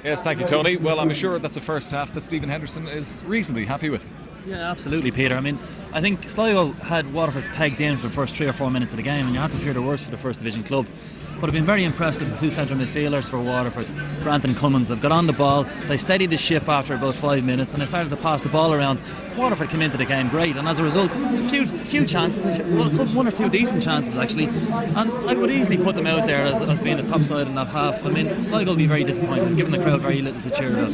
[SPEAKER 1] Yes, thank you, Tony. Well, I'm sure that's the first half that Stephen Henderson is reasonably happy with.
[SPEAKER 2] Yeah, absolutely, Peter. I mean, I think Sligo had Waterford pegged in for the first 3 or 4 minutes of the game, and you had to fear the worst for the first division club. But I've been very impressed with the two central midfielders for Waterford, Grant and Cummins. They've got on the ball, they steadied the ship after about 5 minutes, and they started to pass the ball around. Waterford came into the game great, and as a result, few chances, well, 1 or 2 decent chances actually, and I would easily put them out there as being the top side in that half. I mean, Sligo will be very disappointed, given the crowd very little to cheer about.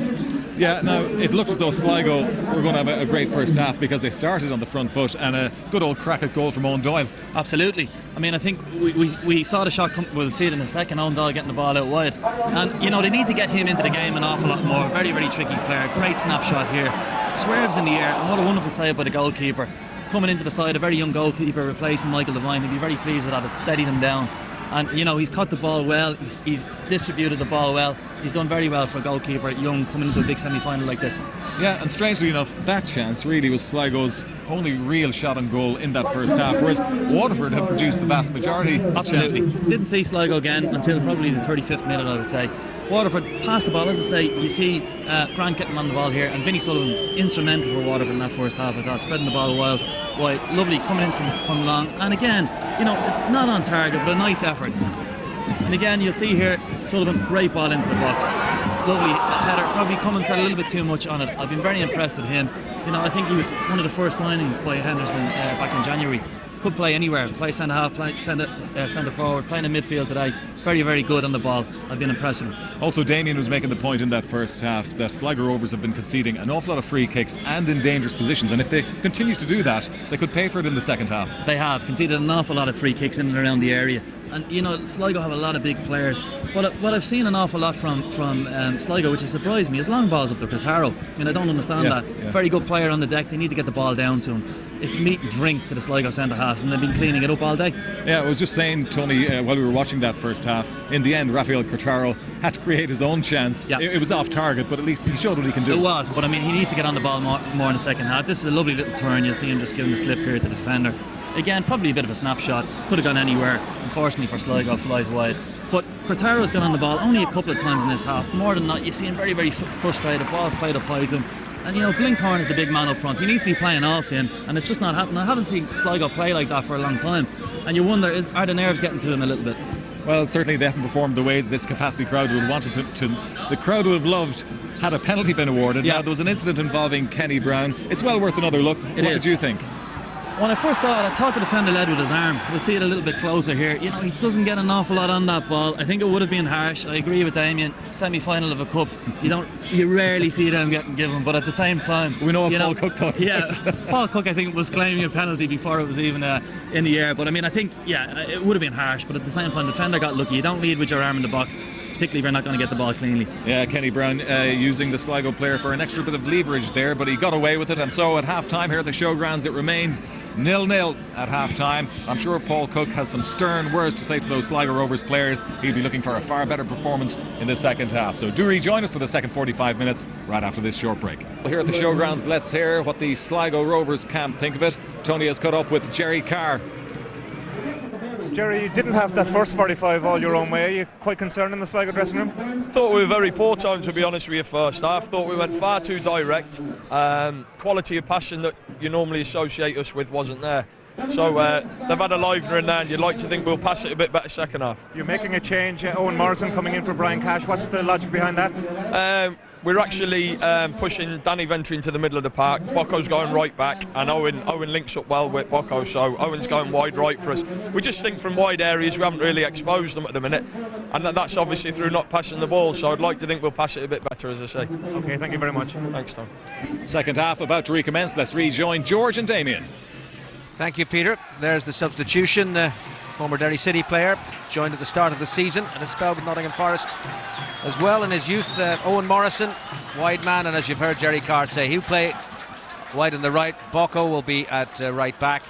[SPEAKER 1] Yeah, now it looked as though Sligo were going to have a great first half because they started on the front foot, and a good old crack at goal from Owen Doyle.
[SPEAKER 2] Absolutely. I mean, I think we saw the shot come, we'll see it in a second, Owen Doyle getting the ball out wide, and you know, they need to get him into the game an awful lot more. Very, very tricky player, great snapshot here, swerves in the air, and what a wonderful save by the goalkeeper. Coming into the side, a very young goalkeeper replacing Michael Devine. He'd be very pleased with that. It steadied him down. And you know, he's caught the ball well, he's distributed the ball well, he's done very well for a goalkeeper, young, coming into a big semi-final like this.
[SPEAKER 1] Yeah, and strangely enough, that chance really was Sligo's only real shot on goal in that first half, whereas Waterford have produced the vast majority.
[SPEAKER 2] Absolutely. Didn't see Sligo again until probably the 35th minute, I would say. Waterford passed the ball, as I say, you see Grant getting on the ball here, and Vinnie Sullivan instrumental for Waterford in that first half, I thought, spreading the ball wide, lovely, coming in from long, and again, you know, not on target, but a nice effort. And again, you'll see here, Sullivan, great ball into the box, lovely header, probably Cummins got a little bit too much on it. I've been very impressed with him. You know, I think he was one of the first signings by Henderson back in January. Could play anywhere, play centre half, play centre forward, playing in midfield today. Very, very good on the ball. I've been impressed with him.
[SPEAKER 1] Also, Damien was making the point in that first half that Sligo Rovers have been conceding an awful lot of free kicks and in dangerous positions, and if they continue to do that, they could pay for it in the second half.
[SPEAKER 2] They have conceded an awful lot of free kicks in and around the area. And you know, Sligo have a lot of big players. What I've seen an awful lot from Sligo, which has surprised me, is long balls up to Cotaro. I mean, I don't understand that. Yeah. Very good player on the deck. They need to get the ball down to him. It's meat and drink to the Sligo centre halves, and they've been cleaning it up all day.
[SPEAKER 1] Yeah, I was just saying, Tony, while we were watching that first half, in the end, Rafael Cotaro had to create his own chance. Yeah. It was off target, but at least he showed what he can do.
[SPEAKER 2] It was, but I mean, he needs to get on the ball more in the second half. This is a lovely little turn. You'll see him just giving the slip here to the defender. Again, probably a bit of a snapshot. Could have gone anywhere. Unfortunately for Sligo, flies wide. But Cortaro's gone on the ball only a couple of times in this half. More than that, you see him very, very frustrated. Balls played up high to him. And you know, Blinkhorn is the big man up front. He needs to be playing off him, and it's just not happening. I haven't seen Sligo play like that for a long time. And you wonder, are the nerves getting to him a little bit?
[SPEAKER 1] Well, certainly they haven't performed the way this capacity crowd would have wanted to. The crowd would have loved had a penalty been awarded. Yeah. Now, there was an incident involving Kenny Brown. It's well worth another look. What did you think?
[SPEAKER 2] When I first saw it, I thought the defender led with his arm. We'll see it a little bit closer here. You know, he doesn't get an awful lot on that ball. I think it would have been harsh. I agree with Damien. Semi-final of a cup, you rarely see them getting given. But at the same time,
[SPEAKER 1] we know what Paul Cook thought.
[SPEAKER 2] Yeah, Paul Cook, I think, was claiming a penalty before it was even in the air. But I mean, I think, yeah, it would have been harsh. But at the same time, the defender got lucky. You don't lead with your arm in the box. particularly if you're not going to get the ball cleanly.
[SPEAKER 1] Yeah, Kenny Brown using the Sligo player for an extra bit of leverage there, but he got away with it. And so at half-time here at the Showgrounds, it remains 0-0 at half-time. I'm sure Paul Cook has some stern words to say to those Sligo Rovers players. He'll be looking for a far better performance in the second half. So do rejoin us for the second 45 minutes right after this short break. Here at the Showgrounds, let's hear what the Sligo Rovers camp think of it. Tony has caught up with Jerry Carr.
[SPEAKER 6] Jerry, you didn't have that first 45 all your own way. Are you quite concerned in the Sligo dressing room?
[SPEAKER 8] Thought we were very poor time, to be honest with you, first half. Thought we went far too direct. Quality of passion that you normally associate us with wasn't there. So they've had a livener in there, and you'd like to think we'll pass it a bit better second half.
[SPEAKER 6] You're making a change. Owen Morrison coming in for Brian Cash. What's the logic behind that?
[SPEAKER 8] We're actually pushing Danny Ventry into the middle of the park. Bocco's going right back, and Owen links up well with Bocco, so Owen's going wide right for us. We just think from wide areas we haven't really exposed them at the minute, and that's obviously through not passing the ball, so I'd like to think we'll pass it a bit better, as I say.
[SPEAKER 6] Okay, thank you very much.
[SPEAKER 8] Thanks, Tom.
[SPEAKER 1] Second half about to recommence. Let's rejoin George and Damien.
[SPEAKER 3] Thank you, Peter. There's the substitution. Former Derry City player, joined at the start of the season and a spell with Nottingham Forest as well in his youth. Owen Morrison, wide man, and as you've heard Jerry Carr say, he'll play wide on the right. Bocco will be at right back,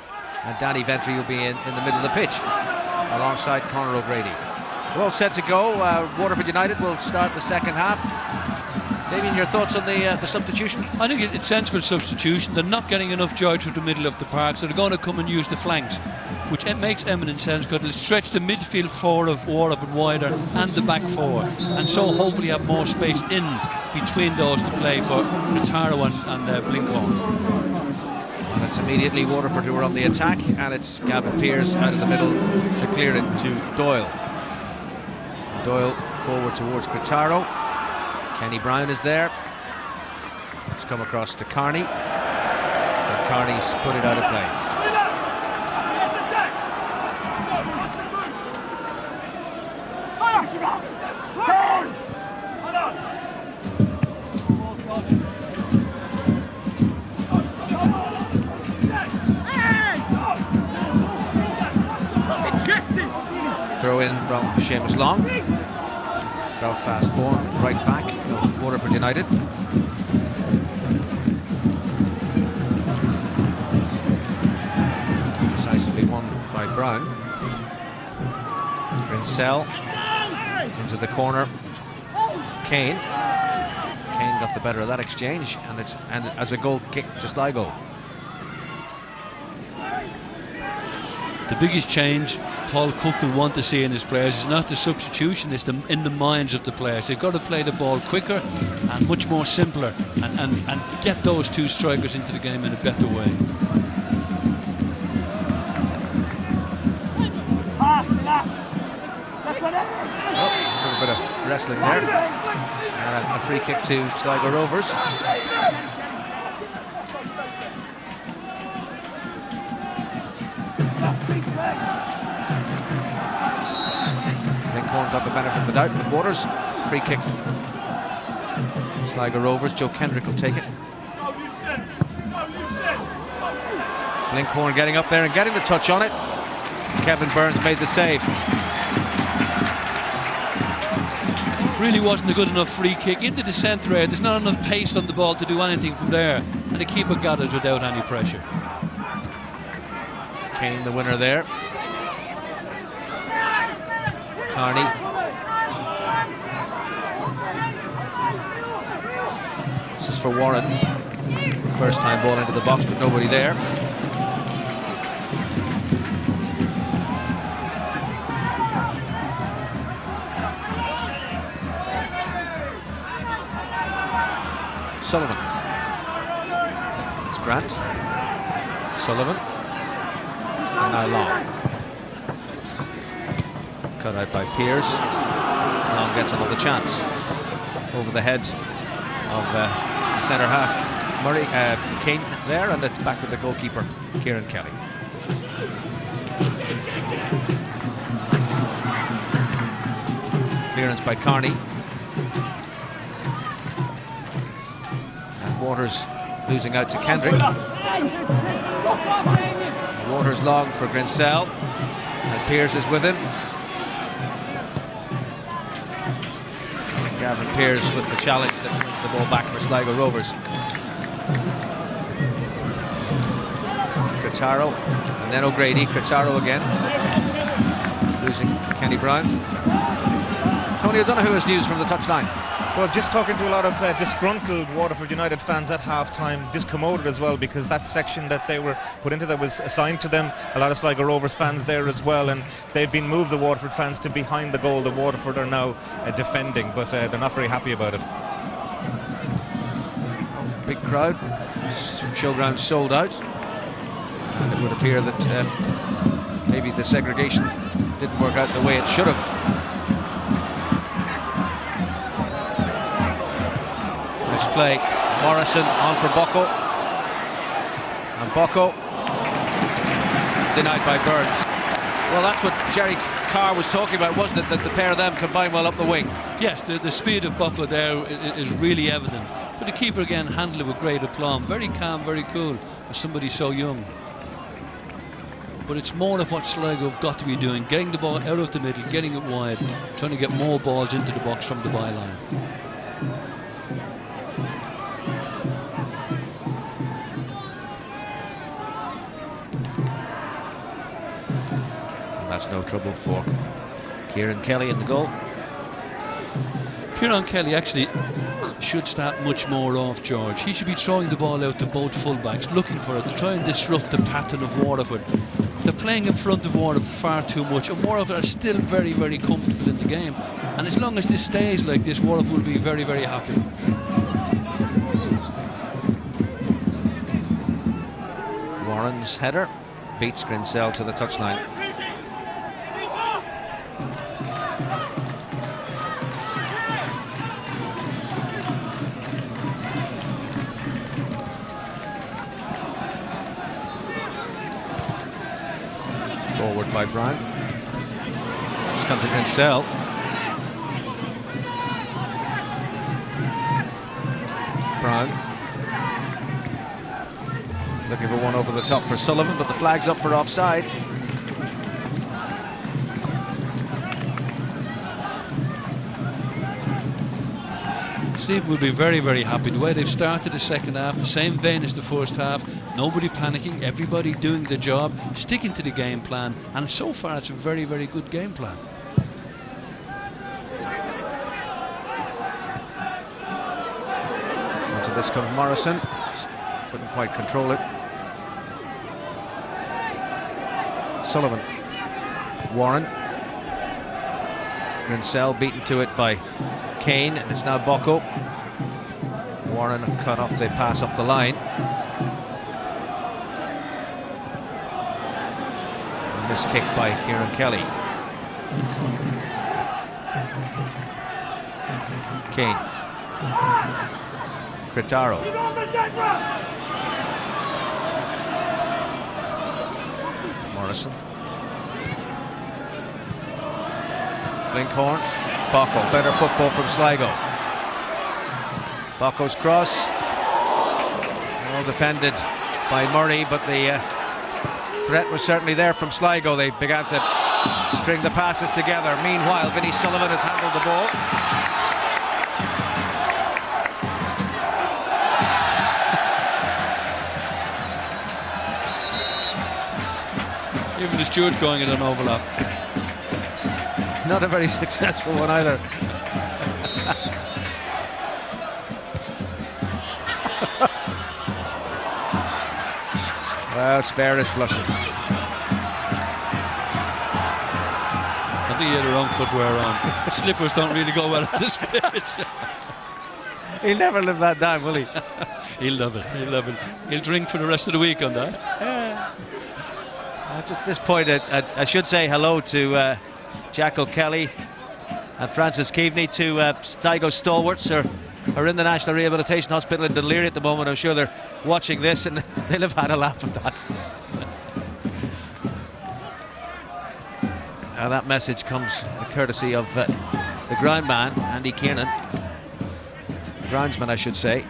[SPEAKER 3] and Danny Ventry will be in the middle of the pitch alongside Conor O'Grady. We're all set to go. Waterford United will start the second half. Damien, your thoughts on the substitution?
[SPEAKER 4] I think it's sensible substitution. They're not getting enough joy through the middle of the park, so they're going to come and use the flanks, which makes eminent sense because it'll stretch the midfield forward of Waterford wider and the back four, and so hopefully have more space in between those to play for Ritaro and Blinkhorn.
[SPEAKER 3] And it's immediately Waterford who are on the attack, and it's Gavin Pearce out of the middle to clear it to Doyle. Doyle forward towards Ritaro. Kenny Brown is there. It's come across to Carney, and Carney's put it out of play. Throw in from Seamus Long. Belfast born right back of Waterford United. Decisively won by Brown. Grinsell into the corner. Kane got the better of that exchange, and as a goal kick to Sligo.
[SPEAKER 4] The biggest change Paul Cook will want to see in his players is not the substitution, it's in the minds of the players. They've got to play the ball quicker and much more simpler, and get those two strikers into the game in a better way.
[SPEAKER 3] Oh, a little bit of wrestling there. A free kick to Sligo Rovers. Blinkhorn got the benefit of the doubt with Waters. Free kick. Sligo Rovers. Joe Kendrick will take it. Blinkhorn getting up there and getting the touch on it. Kevin Burns made the save.
[SPEAKER 4] Really wasn't a good enough free kick into the centre area. There's not enough pace on the ball to do anything from there, and the keeper got it without any pressure.
[SPEAKER 3] Kane the winner there. Carney. This is for Warren. First time ball into the box, but nobody there. Sullivan. It's Grant. Sullivan. And now Long. Cut out by Pearce. Long gets another chance. Over the head of the centre half. Murray, King there, and it's back with the goalkeeper, Kieran Kelly. Clearance by Carney. Waters losing out to Kendrick. Waters long for Grinsell, and Pearce is with him. Gavin Pearce with the challenge that brings the ball back for Sligo Rovers. Cretaro, and then O'Grady. Cretaro again, losing Kenny Brown. Tony O'Donoghue has news from the touchline.
[SPEAKER 6] Well, just talking to a lot of disgruntled Waterford United fans at half-time, discommoded as well, because that section that they were put into that was assigned to them. A lot of Sligo Rovers fans there as well, and they've been moved, the Waterford fans, to behind the goal that Waterford are now defending, but they're not very happy about it.
[SPEAKER 3] Big crowd, showground sold out, and it would appear that maybe the segregation didn't work out the way it should have. Nice play. Morrison on for Bocco. And Bocco denied by Burns. Well, that's what Jerry Carr was talking about, wasn't it? That the pair of them combine well up the wing.
[SPEAKER 4] Yes, the speed of Bocco there is really evident. But the keeper again handled it with great aplomb. Very calm, very cool for somebody so young. But it's more of what Sligo have got to be doing, getting the ball out of the middle, getting it wide, trying to get more balls into the box from the byline.
[SPEAKER 3] That's no trouble for Kieran Kelly in the goal.
[SPEAKER 4] Kieran Kelly actually should start much more off George. He should be throwing the ball out to both fullbacks, looking for it, to try and disrupt the pattern of Waterford. They're playing in front of Waterford far too much, and Waterford are still very, very comfortable in the game. And as long as this stays like this, Waterford will be very, very happy.
[SPEAKER 3] Warren's header beats Grinsell to the touchline. Forward by Brown. It's come to Grinsell. Brown looking for one over the top for Sullivan, but the flag's up for offside.
[SPEAKER 4] Steve will be very, very happy the way they've started the second half, the same vein as the first half. Nobody panicking, everybody doing the job, sticking to the game plan, and so far it's a very, very good game plan.
[SPEAKER 3] Onto this comes Morrison. Couldn't quite control it. Sullivan. Warren. Grinsell beaten to it by Kane, and it's now Bocco. Warren cut off the pass up the line. And this kick by Kieran Kelly. Kane. Cretaro. Morrison. Blinkhorn. Bocco, better football from Sligo. Bocco's cross. Well defended by Murray, but the threat was certainly there from Sligo. They began to string the passes together. Meanwhile, Vinnie Sullivan has handled the ball.
[SPEAKER 4] Even the steward going in an overlap.
[SPEAKER 3] Not a very successful one either. Well, spare his blushes.
[SPEAKER 4] I think he had the wrong footwear on. Slippers don't really go well on this pitch.
[SPEAKER 3] He'll never live that down, will he?
[SPEAKER 4] He'll love it. He'll love it. He'll drink for the rest of the week on that.
[SPEAKER 3] At this point, I should say hello to Jack O'Kelly and Francis Keaveney, two Sligo stalwarts are in the National Rehabilitation Hospital in Dunleary at the moment. I'm sure they're watching this and they'll have had a laugh at that. Now that message comes courtesy of the groundman, Andy Kiernan. The groundsman, I should say.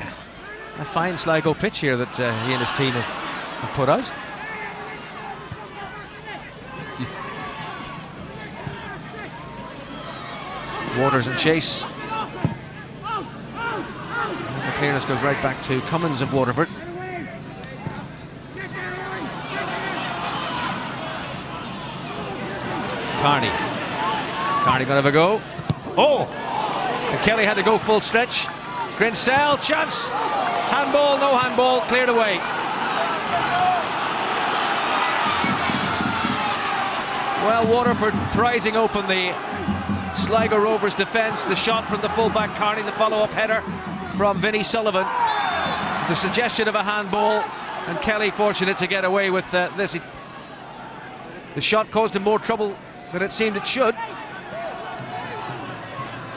[SPEAKER 3] A fine Sligo pitch here that he and his team have put out. Waters and chase. clearance goes right back to Cummins of Waterford. Carney gonna have a go. Oh! And Kelly had to go full stretch. Grinsell, chance. Handball, no handball, cleared away. Well, Waterford prizing open the Sligo Rovers defence. The shot from the fullback Carney, the follow-up header from Vinnie Sullivan. The suggestion of a handball, and Kelly fortunate to get away with this. The shot caused him more trouble than it seemed it should.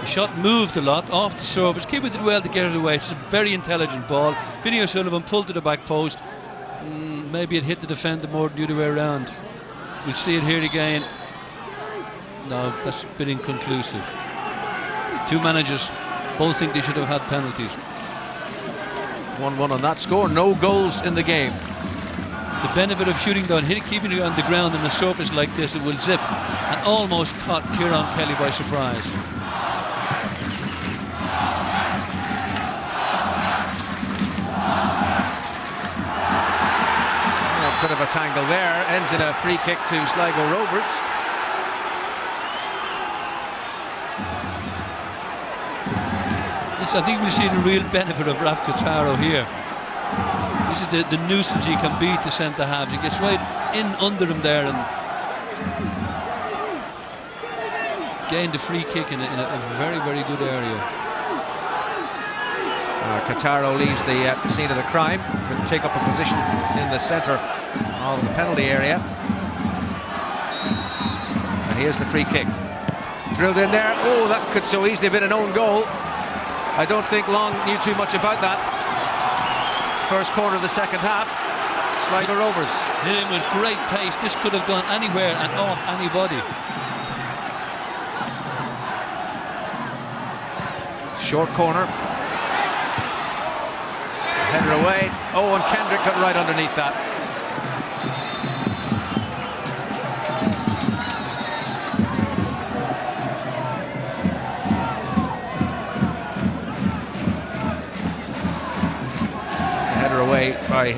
[SPEAKER 4] The shot moved a lot off the surface. Keeper did well to get it away. It's a very intelligent ball. Vinnie O'Sullivan pulled to the back post. Maybe it hit the defender more than the other way around. We'll see it here again. No, that's a bit inconclusive. Two managers both think they should have had penalties.
[SPEAKER 3] 1-1 on that score. No goals in the game.
[SPEAKER 4] The benefit of shooting down, keeping it on the ground on a surface like this, it will zip, and almost caught Kieran Kelly by surprise.
[SPEAKER 3] A bit of a tangle there, ends in a free kick to Sligo Rovers.
[SPEAKER 4] I think we see the real benefit of Raf Kataro here. This is the nuisance he can beat the centre halves. He gets right in under him there and gained the free kick in a very, very good area.
[SPEAKER 3] Kataro leaves the scene of the crime, can take up a position in the centre of the penalty area. And here's the free kick. Drilled in there. Oh, that could so easily have been an own goal. I don't think Long knew too much about that. First corner of the second half. Sligo Rovers.
[SPEAKER 4] Hit him with great pace. This could have gone anywhere and off anybody.
[SPEAKER 3] Short corner. Header away. Oh, and Kendrick got right underneath that. Header away by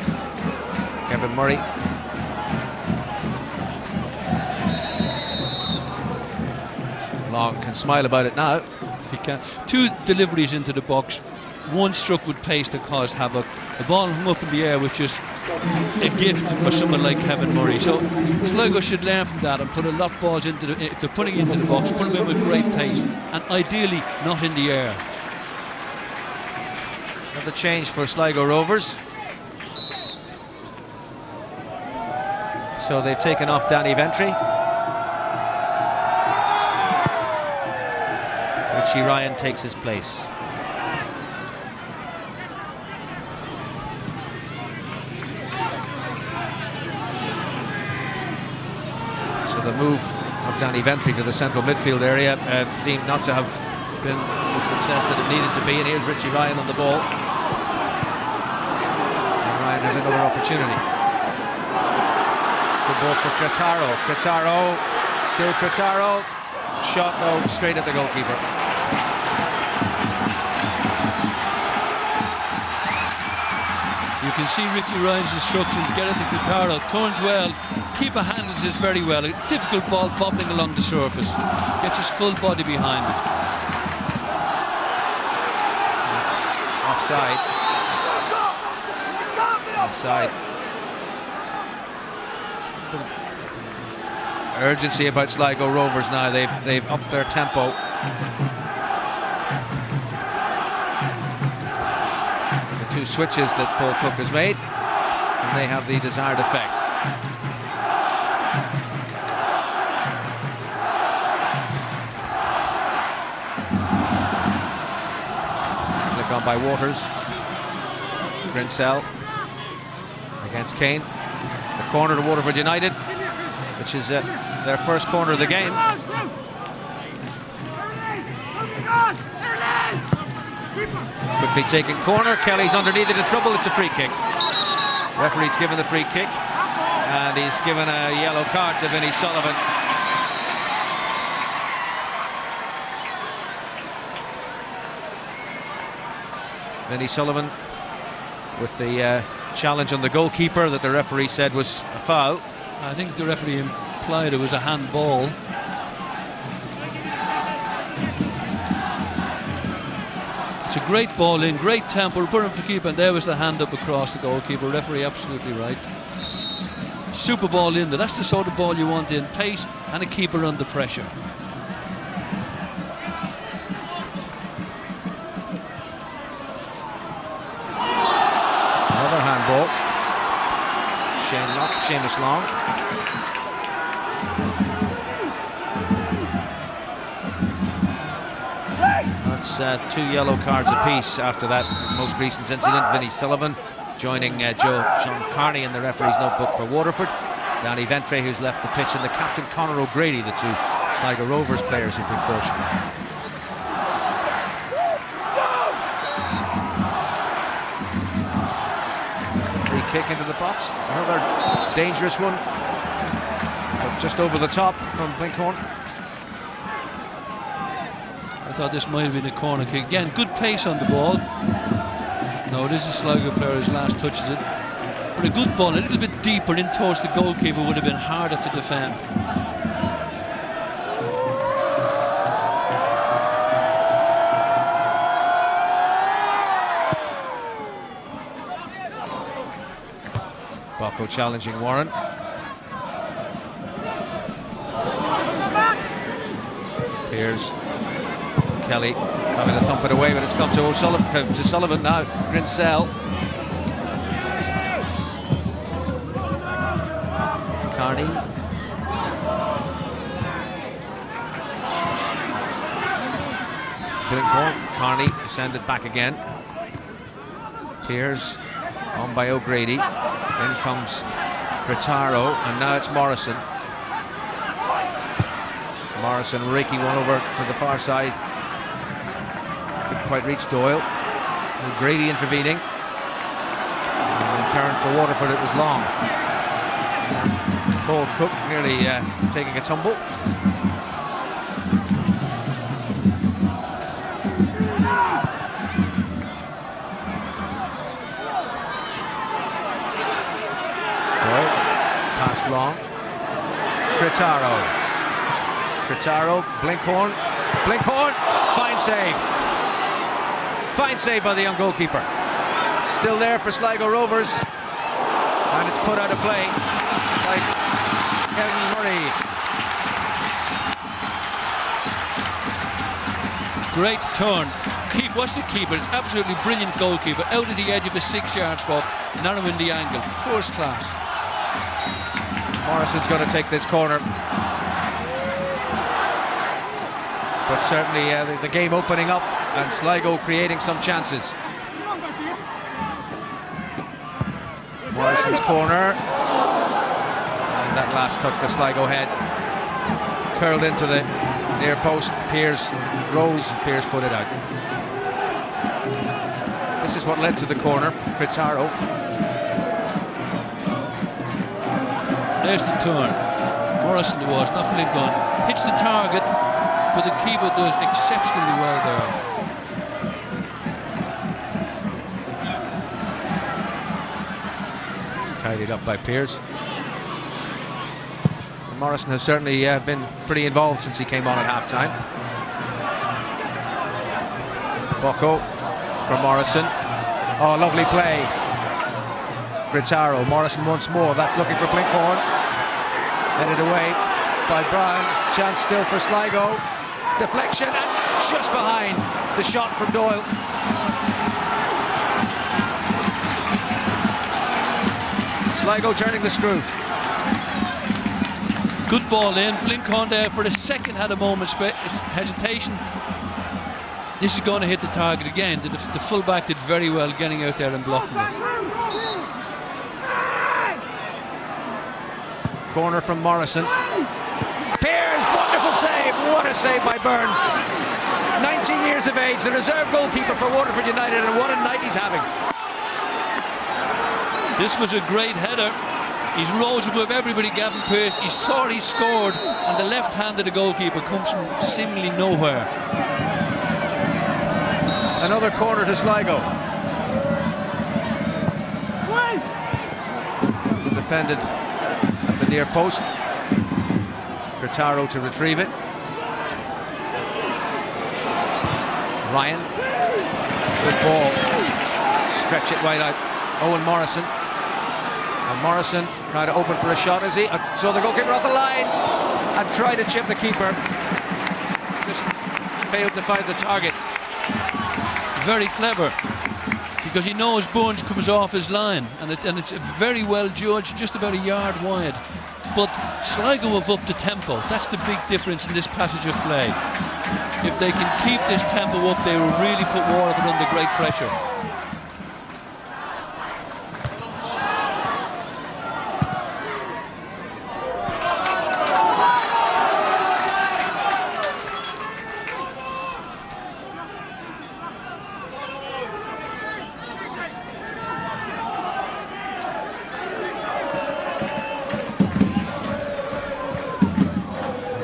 [SPEAKER 3] Kevin Murray. Long can smile about it now.
[SPEAKER 4] He can. Two deliveries into the box. One struck with pace that caused havoc. The ball hung up in the air, which is a gift for someone like Kevin Murray. So Sligo should learn from that and put a lot of balls into the. If they're putting into the box, put them in with great pace and ideally not in the air.
[SPEAKER 3] Another change for Sligo Rovers. So they've taken off Danny Ventry. Richie Ryan takes his place. So the move of Danny Ventry to the central midfield area deemed not to have been the success that it needed to be, and here's Richie Ryan on the ball. And Ryan has another opportunity. Good ball for Kataro. Kataro, still Kataro. Shot though straight at the goalkeeper.
[SPEAKER 4] You can see Richie Ryan's instructions. Get it to Kataro. Turns well. Keeper handles this very well. A difficult ball bobbling along the surface. Gets his full body behind it.
[SPEAKER 3] Offside. Offside. Urgency about Sligo Rovers now. They've upped their tempo. The two switches that Paul Cook has made, and they have the desired effect. Flick on by Waters. Grinsell against Kane. The corner to Waterford United, which is their first corner of the game. Quickly taken corner. Kelly's underneath it in trouble. It's a free kick. Referee's given the free kick, and he's given a yellow card to Vinnie Sullivan. Vinnie Sullivan with the challenge on the goalkeeper that the referee said was a foul.
[SPEAKER 4] I think the referee implied it was a handball. It's a great ball in, great tempo, put him to keep, and there was the hand up across the goalkeeper. Referee absolutely right. Super ball in there. That's the sort of ball you want in, pace and a keeper under pressure.
[SPEAKER 3] Another handball. Seamus Long. That's 2 yellow cards apiece after that most recent incident. Vinnie Sullivan joining Sean Carney in the referee's notebook for Waterford. Danny Ventre, who's left the pitch, and the captain Conor O'Grady, the 2 Sligo Rovers players who've been cautioned. Free kick into the box. Another dangerous one, but just over the top from Blinkhorn.
[SPEAKER 4] I thought this might have been a corner kick. Again, good pace on the ball. No, this is Sligo player whose last touches it. But a good ball, a little bit deeper in towards the goalkeeper would have been harder to defend.
[SPEAKER 3] Bocco challenging Warren. Here's Kelly having to thump it away, but it's come to O'Sullivan, to Sullivan now. Grinsell. Carney. Blinkhorn. Carney descended back again. Piers on by O'Grady. Then comes Gritaro, and now it's Morrison. Morrison raking one over to the far side. Couldn't quite reach Doyle. O'Grady intervening. And in turn for Waterford, it was Long. Paul Cook nearly taking a tumble. Doyle, past Long. Gritaro, Blinkhorn, fine save. Fine save by the young goalkeeper. Still there for Sligo Rovers, and it's put out of play by Kevin Murray.
[SPEAKER 4] Great turn. What's the keeper? It's absolutely brilliant goalkeeper. Out of the edge of the 6-yard spot, narrowing the angle. First class.
[SPEAKER 3] Morrison's going to take this corner. But certainly the game opening up and Sligo creating some chances. Morrison's corner. And that last touch, the Sligo head. Curled into the near post. Piers rose. Piers put it out. This is what led to the corner. Gritaro.
[SPEAKER 4] There's the turn. Morrison it was, not Blinkhorn. Hits the target. But the keeper does exceptionally well there.
[SPEAKER 3] Tidied up by Piers. And Morrison has certainly been pretty involved since he came on at half-time. Bocco for Morrison. Oh, lovely play. Gritaro. Morrison once more. That's looking for Blinkhorn. Headed away by Brown. Chance still for Sligo. Deflection, and just behind the shot from Doyle. Sligo turning the screw.
[SPEAKER 4] Good ball in. Blinkhorn there for a second had a moment's hesitation. This is going to hit the target again. The fullback did very well getting out there and blocking it.
[SPEAKER 3] Corner from Morrison. Piers, wonderful save. What a save by Burns. 19 years of age, the reserve goalkeeper for Waterford United, and what a night he's having.
[SPEAKER 4] This was a great header. He's rose above everybody, Gavin Pearce. He thought he scored, and the left hand of the goalkeeper comes from seemingly nowhere.
[SPEAKER 3] Another corner to Sligo. defended at the near post. Gritaro to retrieve it. Ryan, good ball. Stretch it right out. Owen Morrison. And Morrison trying to open for a shot, is he? So the goalkeeper off the line and tried to chip the keeper. Just failed to find the target.
[SPEAKER 4] Very clever, because he knows Burns comes off his line, and it's very well judged, just about a yard wide. But Sligo have upped the tempo. That's the big difference in this passage of play. If they can keep this tempo up, they will really put Waterford under great pressure.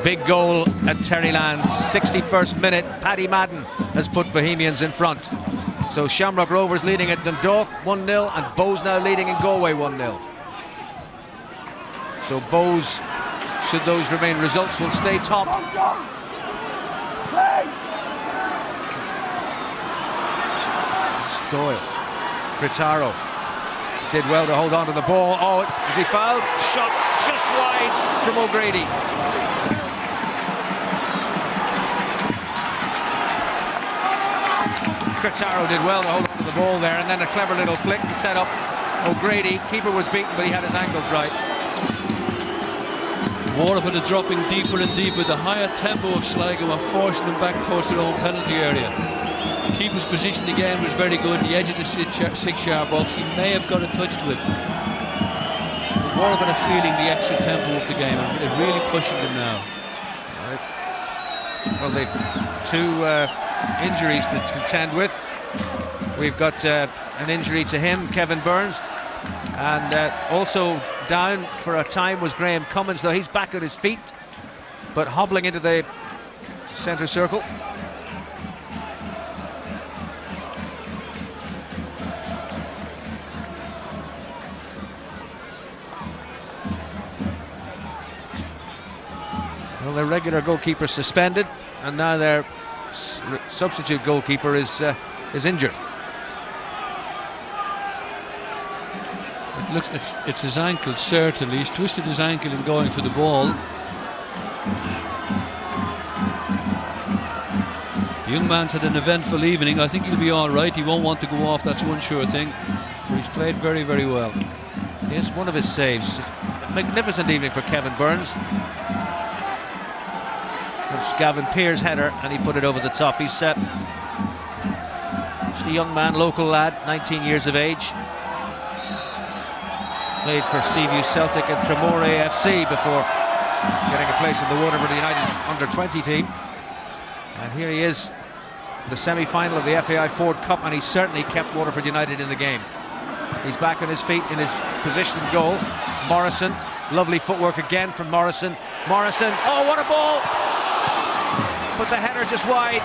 [SPEAKER 3] Big goal at Terryland, 61st minute. Paddy Madden has put Bohemians in front. So Shamrock Rovers leading at Dundalk 1-0, and Bows now leading in Galway 1-0. So Bows, should those remain results, will stay top. Stoyle, Gritaro did well to hold on to the ball. Oh, is he fouled? Shot just wide from O'Grady. Gritaro did well to hold on to the ball there, and then a clever little flick to set up O'Grady. Keeper was beaten, but he had his ankles right.
[SPEAKER 4] Waterford are dropping deeper and deeper. The higher tempo of Sligo are forcing them back towards their own penalty area. The keeper's position again was very good, the edge of the 6-yard box. He may have got a touch to it. But Waterford are feeling the extra tempo of the game, and they're really pushing them now.
[SPEAKER 3] Right. Well, they've two injuries to contend with. We've got an injury to him, Kevin Burns, and also down for a time was Graham Cummins, though he's back at his feet but hobbling into the centre circle. Well, their regular goalkeeper suspended, and now their substitute goalkeeper is injured.
[SPEAKER 4] It looks, it's his ankle, certainly. He's twisted his ankle in going for the ball. The young man's had an eventful evening. I think he'll be all right. He won't want to go off, that's one sure thing. But he's played very, very well.
[SPEAKER 3] Here's one of his saves. Magnificent evening for Kevin Burns. It's Gavin Pear's header, and he put it over the top. He's just a young man, local lad, 19 years of age. Played for Seaview Celtic and Tremore FC before getting a place in the Waterford United under-20 team. And here he is, the semi-final of the FAI Ford Cup, and he certainly kept Waterford United in the game. He's back on his feet in his position in goal. It's Morrison. Lovely footwork again from Morrison. Morrison, oh, what a ball! But the header just wide.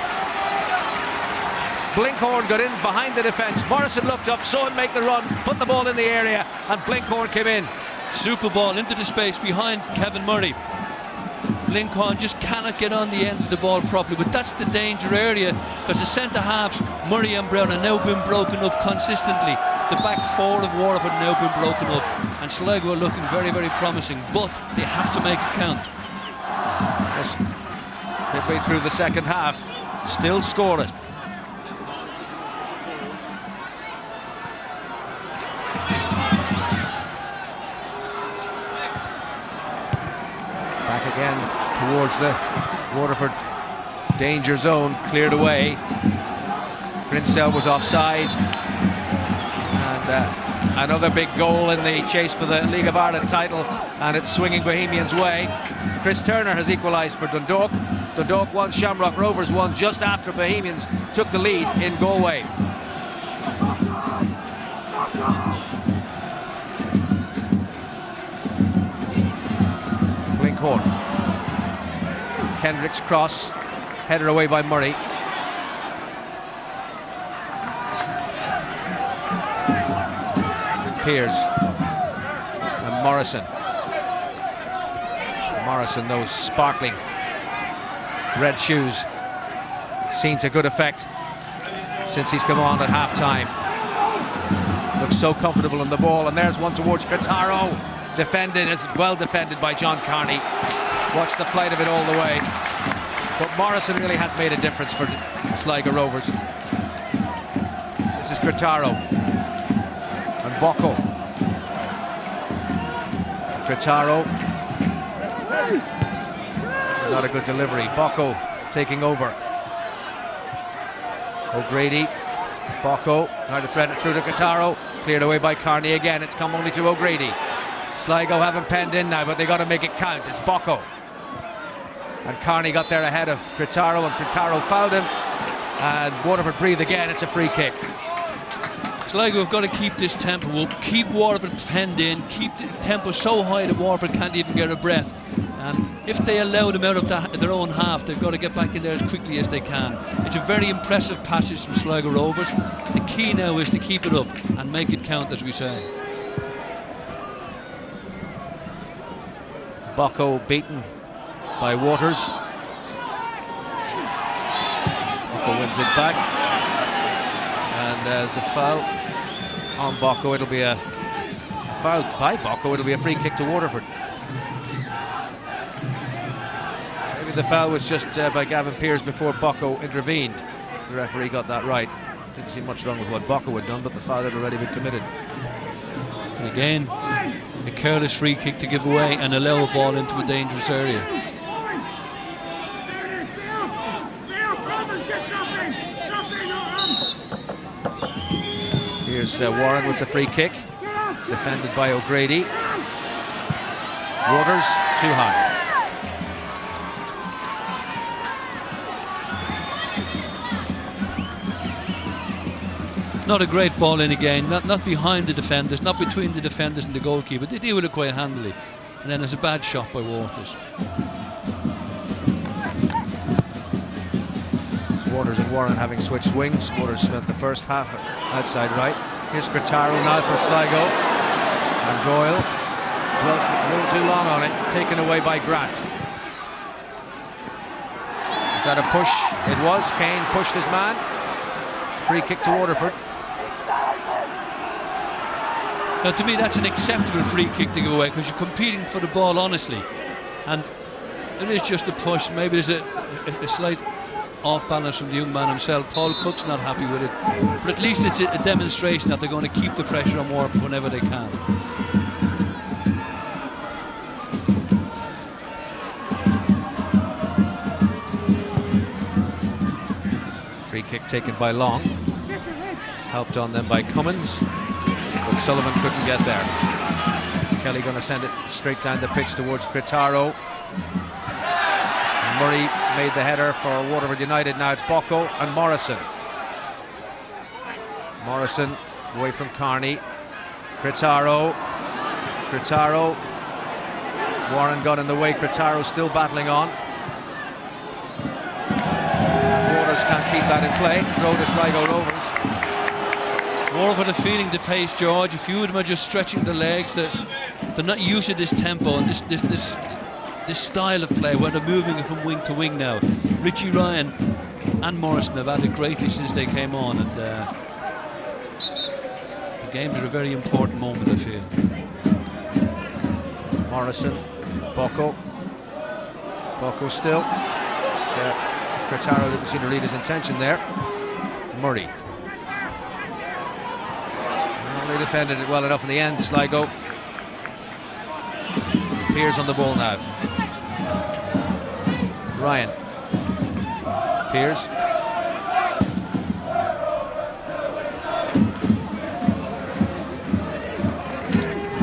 [SPEAKER 3] Blinkhorn got in behind the defence. Morrison looked up, saw him make the run, put the ball in the area, and Blinkhorn came in.
[SPEAKER 4] Super ball into the space behind Kevin Murray. Blinkhorn just cannot get on the end of the ball properly, but that's the danger area, because the centre halves, Murray and Brown, have now been broken up consistently. The back four of Waterford have now been broken up, and Sligo are looking very, very promising, but they have to make it count.
[SPEAKER 3] Yes. Midway through the second half, still scoreless. Back again towards the Waterford danger zone, cleared away. Grinsell was offside, and another big goal in the chase for the League of Ireland title, and it's swinging Bohemians' way. Chris Turner has equalised for Dundalk. Dundalk won, Shamrock Rovers won just after Bohemians took the lead in Galway. Blinkhorn. Kendrick's cross, headed away by Murray. Pears. And Morrison. Morrison, those sparkling red shoes, seen to good effect since he's come on at half-time. Looks so comfortable on the ball, and there's one towards Quintaro. Defended, as well defended by John Carney. Watch the flight of it all the way. But Morrison really has made a difference for Sligo Rovers. This is Quintaro and Bocco. Quintaro. Not a good delivery. Bocco taking over. O'Grady. Bocco. Now to thread it through to Quintaro. Cleared away by Carney again. It's come only to O'Grady. Sligo haven't penned in now, but they got to make it count. It's Bocco. And Carney got there ahead of Quintaro, and Quintaro fouled him. And Waterford breathe again. It's a free kick.
[SPEAKER 4] Sligo have got to keep this tempo up, keep Waterford penned in, keep the tempo so high that Waterford can't even get a breath. And if they allow them out of their own half, they've got to get back in there as quickly as they can. It's a very impressive passage from Sligo Rovers. The key now is to keep it up and make it count, as we say.
[SPEAKER 3] Bocco beaten by Waters. Bocco wins it back. And there's a foul on Bocco. It'll be a foul by Bocco. It'll be a free kick to Waterford. Maybe the foul was just by Gavin Pearce before Bocco intervened. The referee got that right. Didn't see much wrong with what Bocco had done, but the foul had already been committed.
[SPEAKER 4] And again, a careless free kick to give away and allow a ball into a dangerous area.
[SPEAKER 3] Here's Warren with the free kick, defended by O'Grady. Waters too high.
[SPEAKER 4] Not a great ball in again, not behind the defenders, not between the defenders and the goalkeeper. They deal with it quite handily. And then there's a bad shot by Waters.
[SPEAKER 3] It's Waters and Warren having switched wings. Waters spent the first half outside right. Here's Quintaro now for Sligo. And Doyle. Well, a little too long on it. Taken away by Grant. Is that a push? It was. Kane pushed his man. Free kick to Waterford.
[SPEAKER 4] Now, to me, that's an acceptable free kick to give away because you're competing for the ball honestly. And it is just a push. Maybe there's a slight off balance from the young man himself. Paul Cook's not happy with it. But at least it's a demonstration that they're going to keep the pressure on Waterford whenever they can.
[SPEAKER 3] Free kick taken by Long. Helped on them by Cummins. But Sullivan couldn't get there. Kelly going to send it straight down the pitch towards Quintaro. Murray made the header for Waterford United. Now it's Bocco and Morrison. Morrison away from Carney. Quintaro. Warren got in the way. Quintaro still battling on. Waters can't keep that in play. Throw to Sligo Rovers.
[SPEAKER 4] Waterford are feeling the pace, George. A few of them are just stretching the legs. They're not used to this tempo and this style of play where they're moving from wing to wing now. Richie Ryan and Morrison have added greatly since they came on, and the game's at a very important moment, I feel.
[SPEAKER 3] Morrison, Bocco still. Quintaro didn't seem to read his intention there. Murray. They defended it well enough in the end, Sligo. Pearce on the ball now. Ryan. Pearce.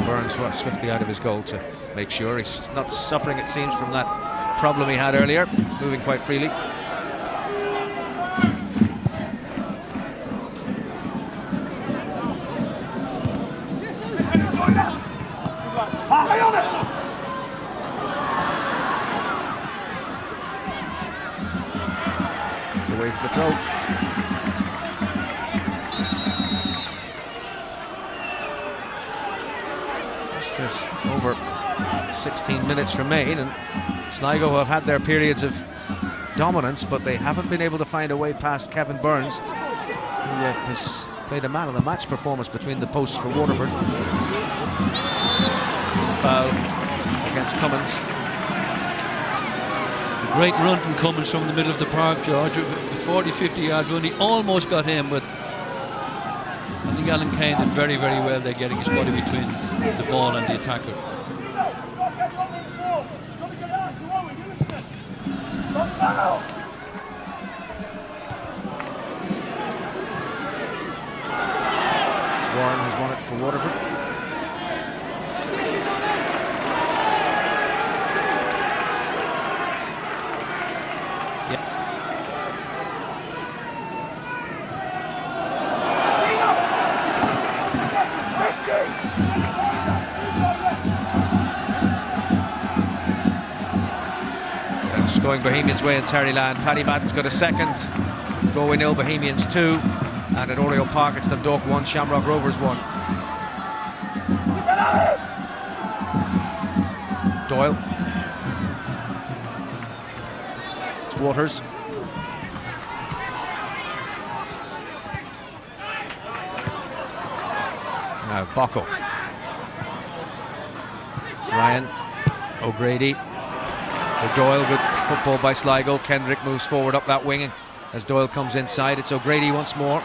[SPEAKER 3] Burns swiftly out of his goal to make sure he's not suffering, it seems, from that problem he had earlier, moving quite freely. Away for the throw. This over 16 minutes remain, and Sligo have had their periods of dominance, but they haven't been able to find a way past Kevin Burns, who has played a man of the match performance between the posts for Waterford. It's a foul against Cummins.
[SPEAKER 4] A great run from Cummins from the middle of the park, George. A 40-50 yard run. He almost got him, but I think Alan Kane did very, very well there, getting his body between the ball and the attacker.
[SPEAKER 3] Warren has won it for Waterford. That's going Bohemians' way in Terryland. Paddy Madden's got a second. Galway 0, Bohemians 2. And at Oriel Park, it's Dundalk 1, Shamrock Rovers 1. Doyle. It's Waters. Now Bocco. Ryan. O'Grady. Doyle with football by Sligo. Kendrick moves forward up that wing as Doyle comes inside. It's O'Grady once more.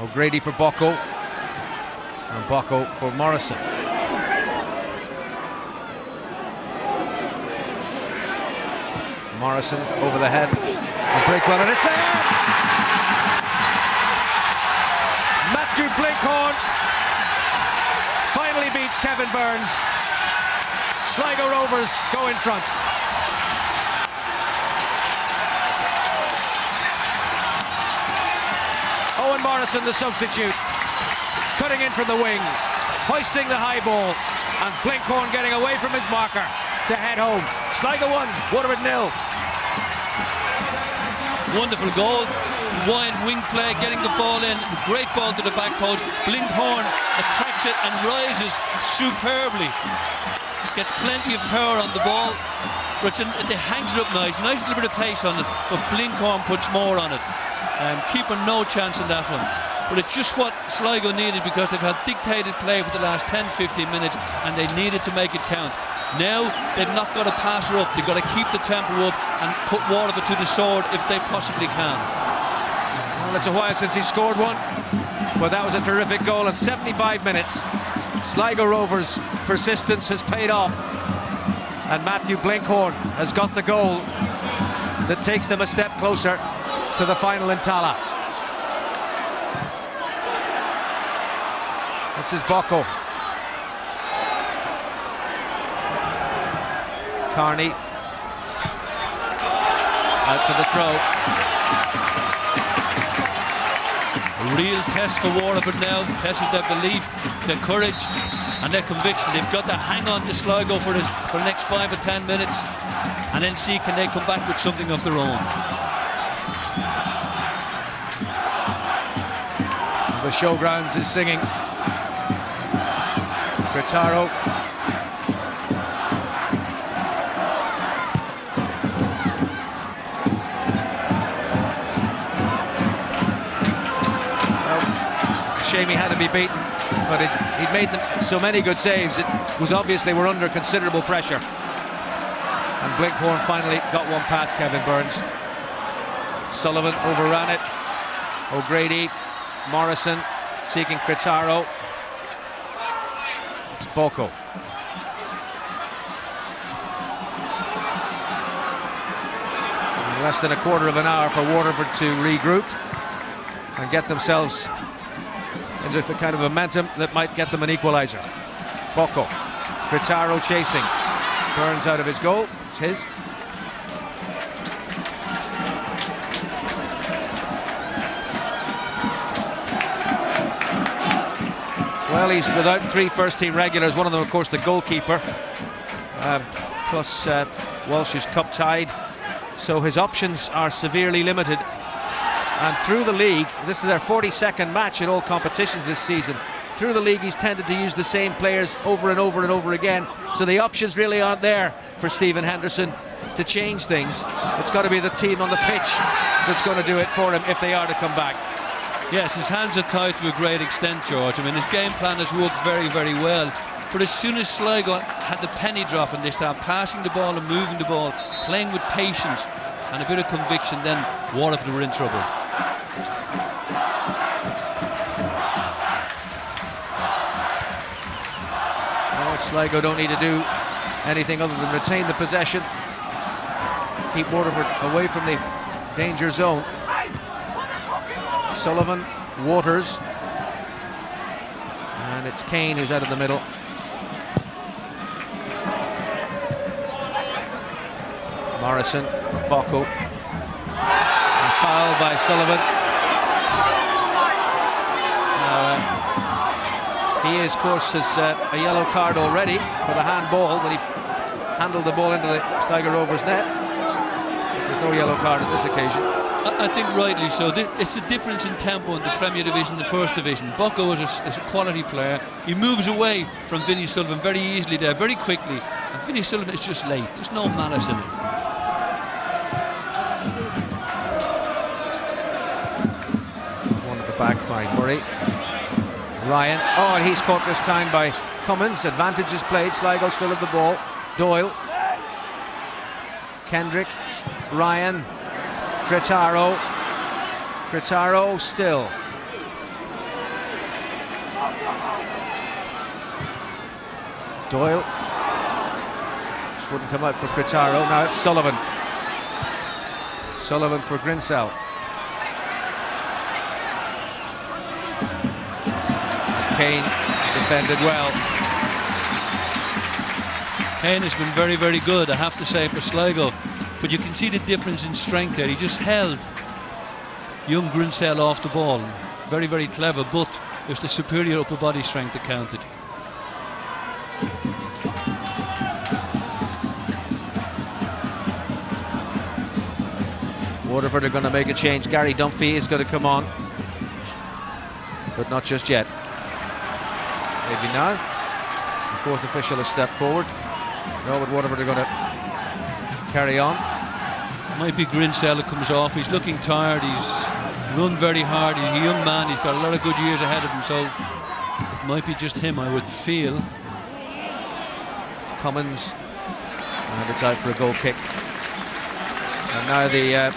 [SPEAKER 3] O'Grady for Bocco. And Bocco for Morrison. Morrison over the head. A break well, and it's there! Matthew Blinkhorn finally beats Kevin Burns. Sligo Rovers go in front. Owen Morrison, the substitute, cutting in from the wing, hoisting the high ball, and Blinkhorn getting away from his marker to head home. Sligo 1, Waterford 0.
[SPEAKER 4] Wonderful goal. Wide wing play, getting the ball in. Great ball to the back post. Blinkhorn attacks it and rises superbly. Gets plenty of power on the ball. But it hangs it up nice little bit of pace on it, but Blinkhorn puts more on it. Keeper no chance in that one. But it's just what Sligo needed, because they've had dictated play for the last 10-15 minutes and they needed to make it count. Now they've not got to pass her up, they've got to keep the tempo up and put Waterford to the sword if they possibly can.
[SPEAKER 3] Well, it's a while since he scored one, but that was a terrific goal in 75 minutes. Sligo Rovers' persistence has paid off, and Matthew Blinkhorn has got the goal that takes them a step closer to the final in Tala. This is Bocco. Carney out for the throw.
[SPEAKER 4] A real test for Waterford now, test of their belief, their courage and their conviction. They've got to hang on to Sligo for the next 5 or 10 minutes and then see can they come back with something of their own.
[SPEAKER 3] The showgrounds is singing. Gritaro. Shame he had to be beaten, but he'd made so many good saves, it was obvious they were under considerable pressure. And Blinkhorn finally got one past Kevin Burns. Sullivan overran it. O'Grady, Morrison seeking Critaro. It's Bocco. Less than a quarter of an hour for Waterford to regroup and get themselves into the kind of momentum that might get them an equaliser. Bocco. Critaro chasing. Burns out of his goal. It's his. Well, he's without 3 first-team regulars, one of them, of course, the goalkeeper, plus Walsh is cup-tied, so his options are severely limited. And through the league, this is their 42nd match in all competitions this season. through the league he's tended to use the same players over and over and over again, so the options really aren't there for Stephen Henderson to change things. It's got to be the team on the pitch that's going to do it for him if they are to come back.
[SPEAKER 4] Yes, his hands are tied to a great extent, George. I mean, his game plan has worked very, very well. But as soon as Sligo had the penny drop and they start passing the ball and moving the ball, playing with patience and a bit of conviction, then Waterford were in trouble.
[SPEAKER 3] Sligo don't need to do anything other than retain the possession, keep Waterford away from the danger zone. Sullivan, Waters, and it's Kane who's out of the middle. Morrison, Bocco, and foul by Sullivan. He, of course, has a yellow card already for the handball when he handled the ball into the Sligo Rovers net. There's no yellow card at this occasion.
[SPEAKER 4] I think rightly so. It's the difference in tempo in the Premier Division and the First Division. Bocco is a quality player. He moves away from Vinnie Sullivan very easily there, very quickly. And Vinnie Sullivan is just late. There's no malice in it.
[SPEAKER 3] One at the back by Murray. Ryan. Oh, and he's caught this time by Cummins. Advantage is played. Sligo still have the ball. Doyle. Kendrick. Ryan. Cretaro. Cretaro still. Doyle. Just wouldn't come out for Cretaro. Now it's Sullivan. Sullivan for Grinsell. Kane defended well.
[SPEAKER 4] Kane has been very, very good, I have to say, for Sligo. But you can see the difference in strength there. He just held young Grinsell off the ball. Very, very clever, but it was the superior upper body strength that counted.
[SPEAKER 3] Waterford are going to make a change. Gary Dunphy is going to come on, but not just yet. Maybe now. The fourth official has stepped forward. No, but Waterford are going to carry on.
[SPEAKER 4] Might be Grinsell that comes off. He's looking tired. He's run very hard. He's a young man. He's got a lot of good years ahead of him, so it might be just him, I would feel.
[SPEAKER 3] It's Cummins, and it's out for a goal kick. And now they're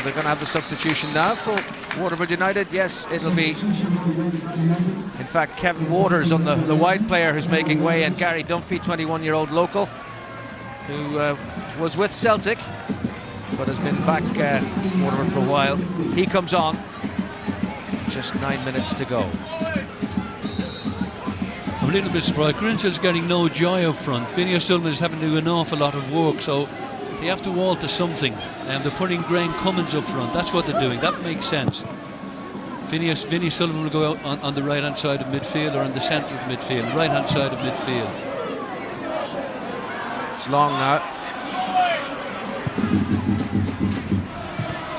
[SPEAKER 3] going to have the substitution now for Waterford United. Yes, it'll be, in fact, Kevin Waters on the wide player who's making way, and Gary Dunphy, 21-year-old local, who was with Celtic but has been back Waterford for a while. He comes on. Just 9 minutes to go.
[SPEAKER 4] I'm a little bit surprised. Grinsell's getting no joy up front. Vinnie O'Sullivan is having to do an awful lot of work, so they have to alter something. And they're putting Graham Cummins up front. That's what they're doing. That makes sense. Vinnie Sullivan will go out on the right-hand side of midfield, or on the centre of midfield, right-hand side of midfield.
[SPEAKER 3] It's long now.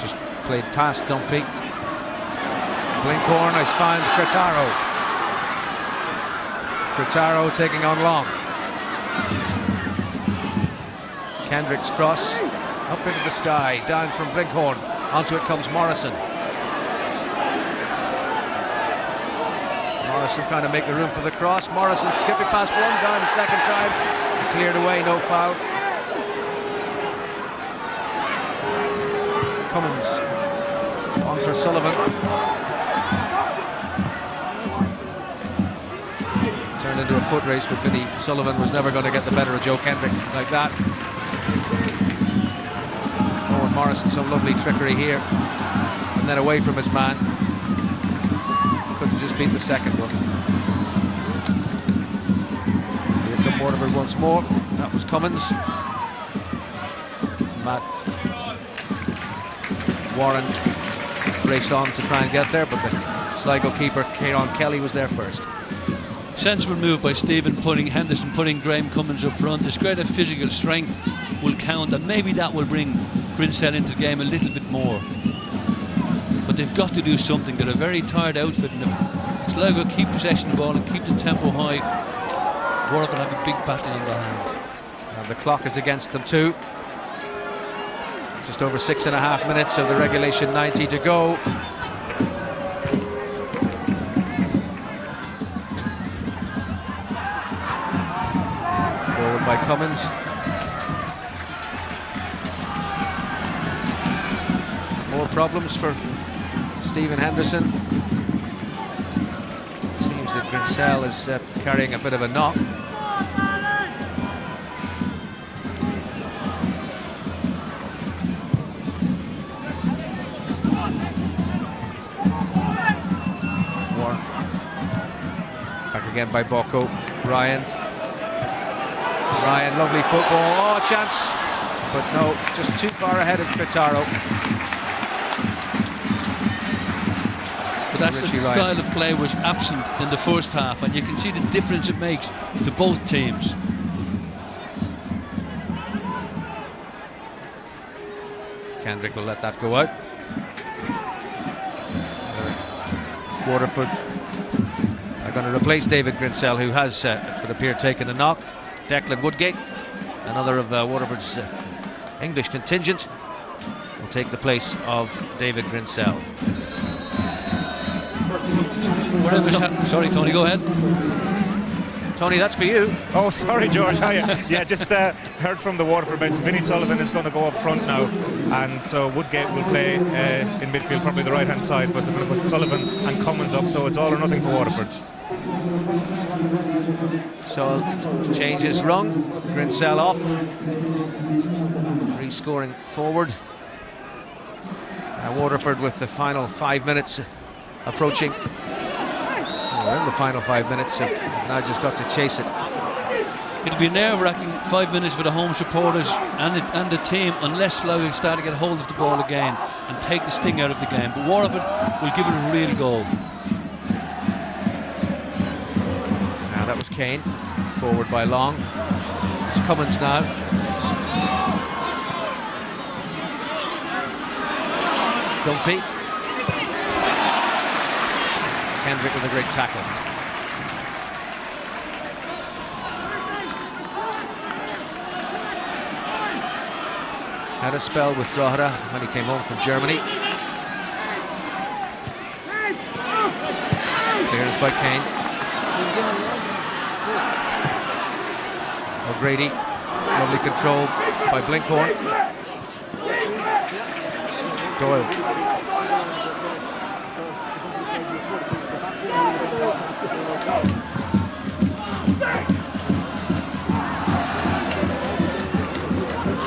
[SPEAKER 3] Just played past Dunphy. Blinkhorn has found Cretaro. Cretaro taking on long. Kendrick's cross up into the sky, down from Blinkhorn. Onto it comes Morrison. Morrison trying to make the room for the cross. Morrison skipping past one, down the second time. Cleared away, no foul. Cummins on for Sullivan. Turned into a foot race, but Vinnie Sullivan was never going to get the better of Joe Kendrick like that. Owen Morrison, some lovely trickery here, and then away from his man. Couldn't just beat the second one. Here come Waterford once more. That was Cummins. Matt Warren raced on to try and get there, but the Sligo keeper Kieran Kelly was there first.
[SPEAKER 4] Sensible move by Stephen Henderson putting Graham Cummins up front. His greater physical strength will count, and maybe that will bring Grinsell into the game a little bit more. But they've got to do something. They're a very tired outfit, and Sligo keep possession of the ball and keep the tempo high. Waterford have a big battle in their hand.
[SPEAKER 3] And the clock is against them too. Just over 6.5 minutes of the regulation 90 to go. Forward by Cummins. More problems for Stephen Henderson. Seems that Grinsell is carrying a bit of a knock. Back again by Bocco. Ryan, lovely football. Oh, chance. But no, just too far ahead of Pitaro.
[SPEAKER 4] But that's the style of play was absent in the first half, and you can see the difference it makes to both teams.
[SPEAKER 3] Kendrick will let that go out. Waterford are going to replace David Grinsell, who has, it would appear, taken a knock. Declan Woodgate, another of Waterford's English contingent, will take the place of David Grinsell.
[SPEAKER 4] Sorry, Tony, go ahead.
[SPEAKER 3] Tony, that's for you.
[SPEAKER 6] Oh, sorry, George. Yeah, just heard from the Waterford bench. Vinnie Sullivan is going to go up front now, and so Woodgate will play in midfield, probably the right-hand side, but they're going to put Sullivan and Cummins up, so it's all or nothing for Waterford.
[SPEAKER 3] So change is rung. Grinsell off. Re-scoring forward. Waterford with the final 5 minutes approaching. We're in the final 5 minutes. Have now just got to chase it.
[SPEAKER 4] It'll be nerve-wracking 5 minutes for the home supporters and the team, unless Sligo start to get hold of the ball again and take the sting out of the game. But Waterford will give it a real go.
[SPEAKER 3] Now that was Kane, forward by Long. It's Cummins now. Dunphy. Kendrick with a great tackle. Had a spell with Drogheda when he came home from Germany. Clearance by Kane. O'Grady, lovely control by Blinkhorn. Doyle.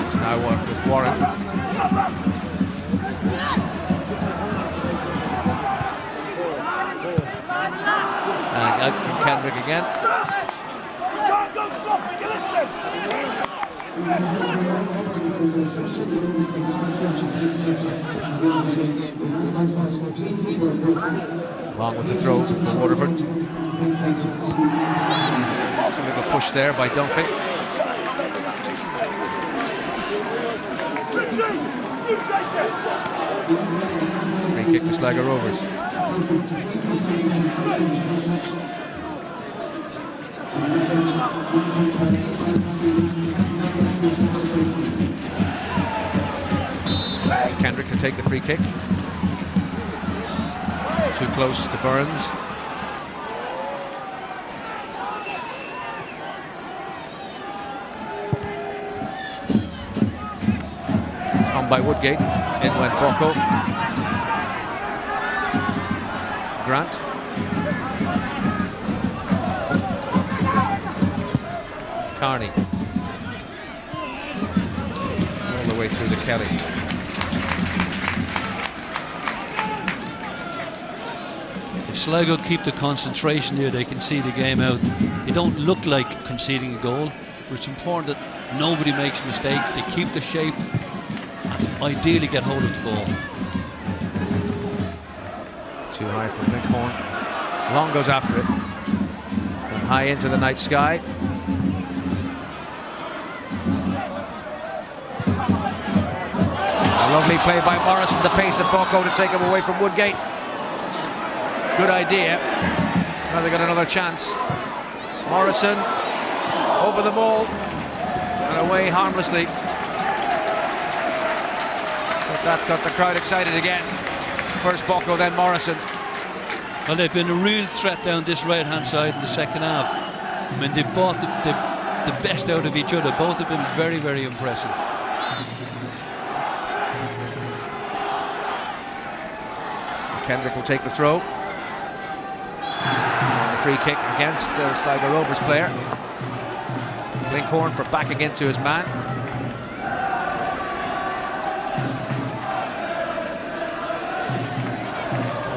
[SPEAKER 3] It's now worked with Warren. And out from Kendrick again. Along with the throw for Waterford. It's a little push there by Dunphy. Free kick to Sligo Rovers. It's Kendrick to take the free kick. Too close to Burns. It's on by Woodgate. In went Bocco. Grant. Carney. All the way through to Kelly.
[SPEAKER 4] If Sligo keep the concentration here, they can see the game out. They don't look like conceding a goal, but it's important that nobody makes mistakes. They keep the shape and ideally get hold of the ball.
[SPEAKER 3] Too high for Blinkhorn. Long goes after it. And high into the night sky. A lovely play by Morrison, the pace of Bocco to take him away from Woodgate. Good idea. Now they got another chance. Morrison over the ball and away harmlessly. But that got the crowd excited again. First Bocco, then Morrison.
[SPEAKER 4] Well, they've been a real threat down this right-hand side in the second half. I mean, they brought the best out of each other. Both have been very, very impressive.
[SPEAKER 3] Kendrick will take the throw. And a free kick against Sligo Rovers player. Blinkhorn for backing into his man.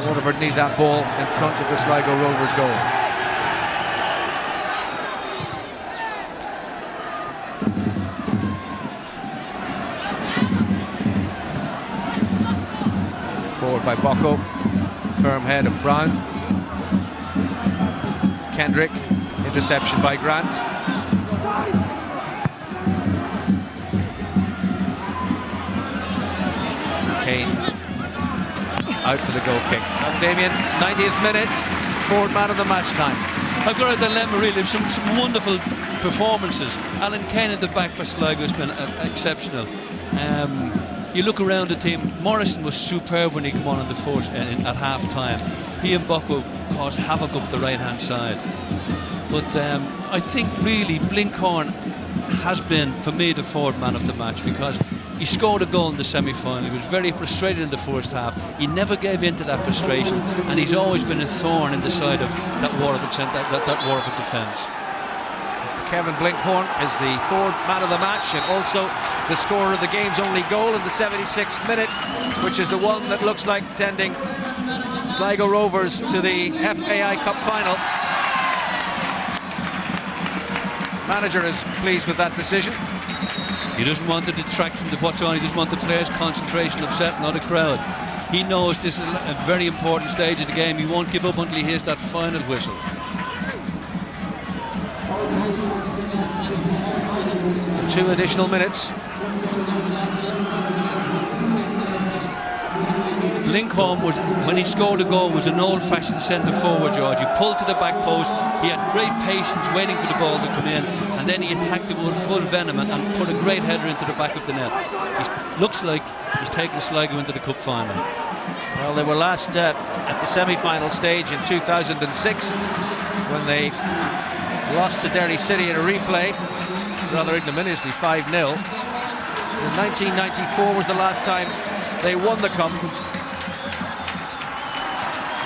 [SPEAKER 3] Waterford need that ball in front of the Sligo Rovers goal. Forward by Bocco. Firm head of Brown. Kendrick. Interception by Grant. Kane out for the goal kick. And Damien, 90th minute, Ford man of the match time.
[SPEAKER 4] I've got a dilemma really of some wonderful performances. Alan Kane at the back for Sligo has been exceptional. You look around the team, Morrison was superb when he came on in the fourth at half time. He and Bocco caused havoc up the right hand side. But I think really Blinkhorn has been, for me, the forward man of the match, because he scored a goal in the semi-final. He was very frustrated in the first half. He never gave in to that frustration, and he's always been a thorn in the side of that Waterford defence.
[SPEAKER 3] Kevin Blinkhorn is the forward man of the match and also the scorer of the game's only goal in the 76th minute, which is the one that looks like sending Sligo Rovers to the FAI Cup final. Manager is pleased with that decision.
[SPEAKER 4] He doesn't want to detract from what's on. He doesn't want the players' concentration upset, not a crowd. He knows this is a very important stage of the game. He won't give up until he hears that final whistle.
[SPEAKER 3] 2 additional minutes.
[SPEAKER 4] Blinkhorn was, when he scored a goal, was an old-fashioned centre forward, George. He pulled to the back post. He had great patience waiting for the ball to come in, and then he attacked it with full venom and put a great header into the back of the net. He looks like he's taken Sligo into the cup final.
[SPEAKER 3] Well, they were last at the semi-final stage in 2006 when they lost to Derry City in a replay, rather ignominiously 5-0. In 1994 was the last time they won the cup,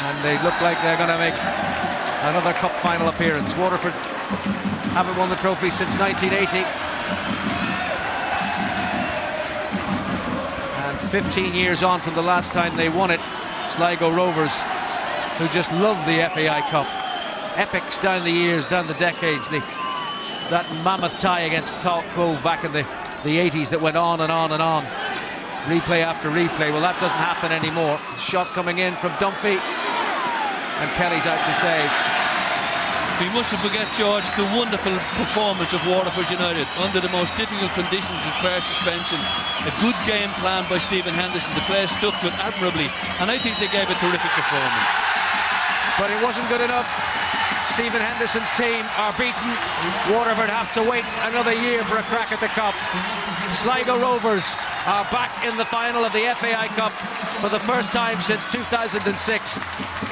[SPEAKER 3] and they look like they're going to make another cup final appearance. Waterford haven't won the trophy since 1980, and 15 years on from the last time they won it, Sligo Rovers, who just love the FAI Cup. Epics down the years, down the decades. That mammoth tie against Cove back in the 80s that went on and on and on. Replay after replay. Well, that doesn't happen anymore. Shot coming in from Dunphy, and Kelly's out to save.
[SPEAKER 4] We mustn't forget, George, the wonderful performance of Waterford United under the most difficult conditions of player suspension. A good game plan by Stephen Henderson. The players stuck to it admirably, and I think they gave a terrific performance.
[SPEAKER 3] But it wasn't good enough. Stephen Henderson's team are beaten. Waterford have to wait another year for a crack at the cup. Sligo Rovers are back in the final of the FAI Cup for the first time since 2006,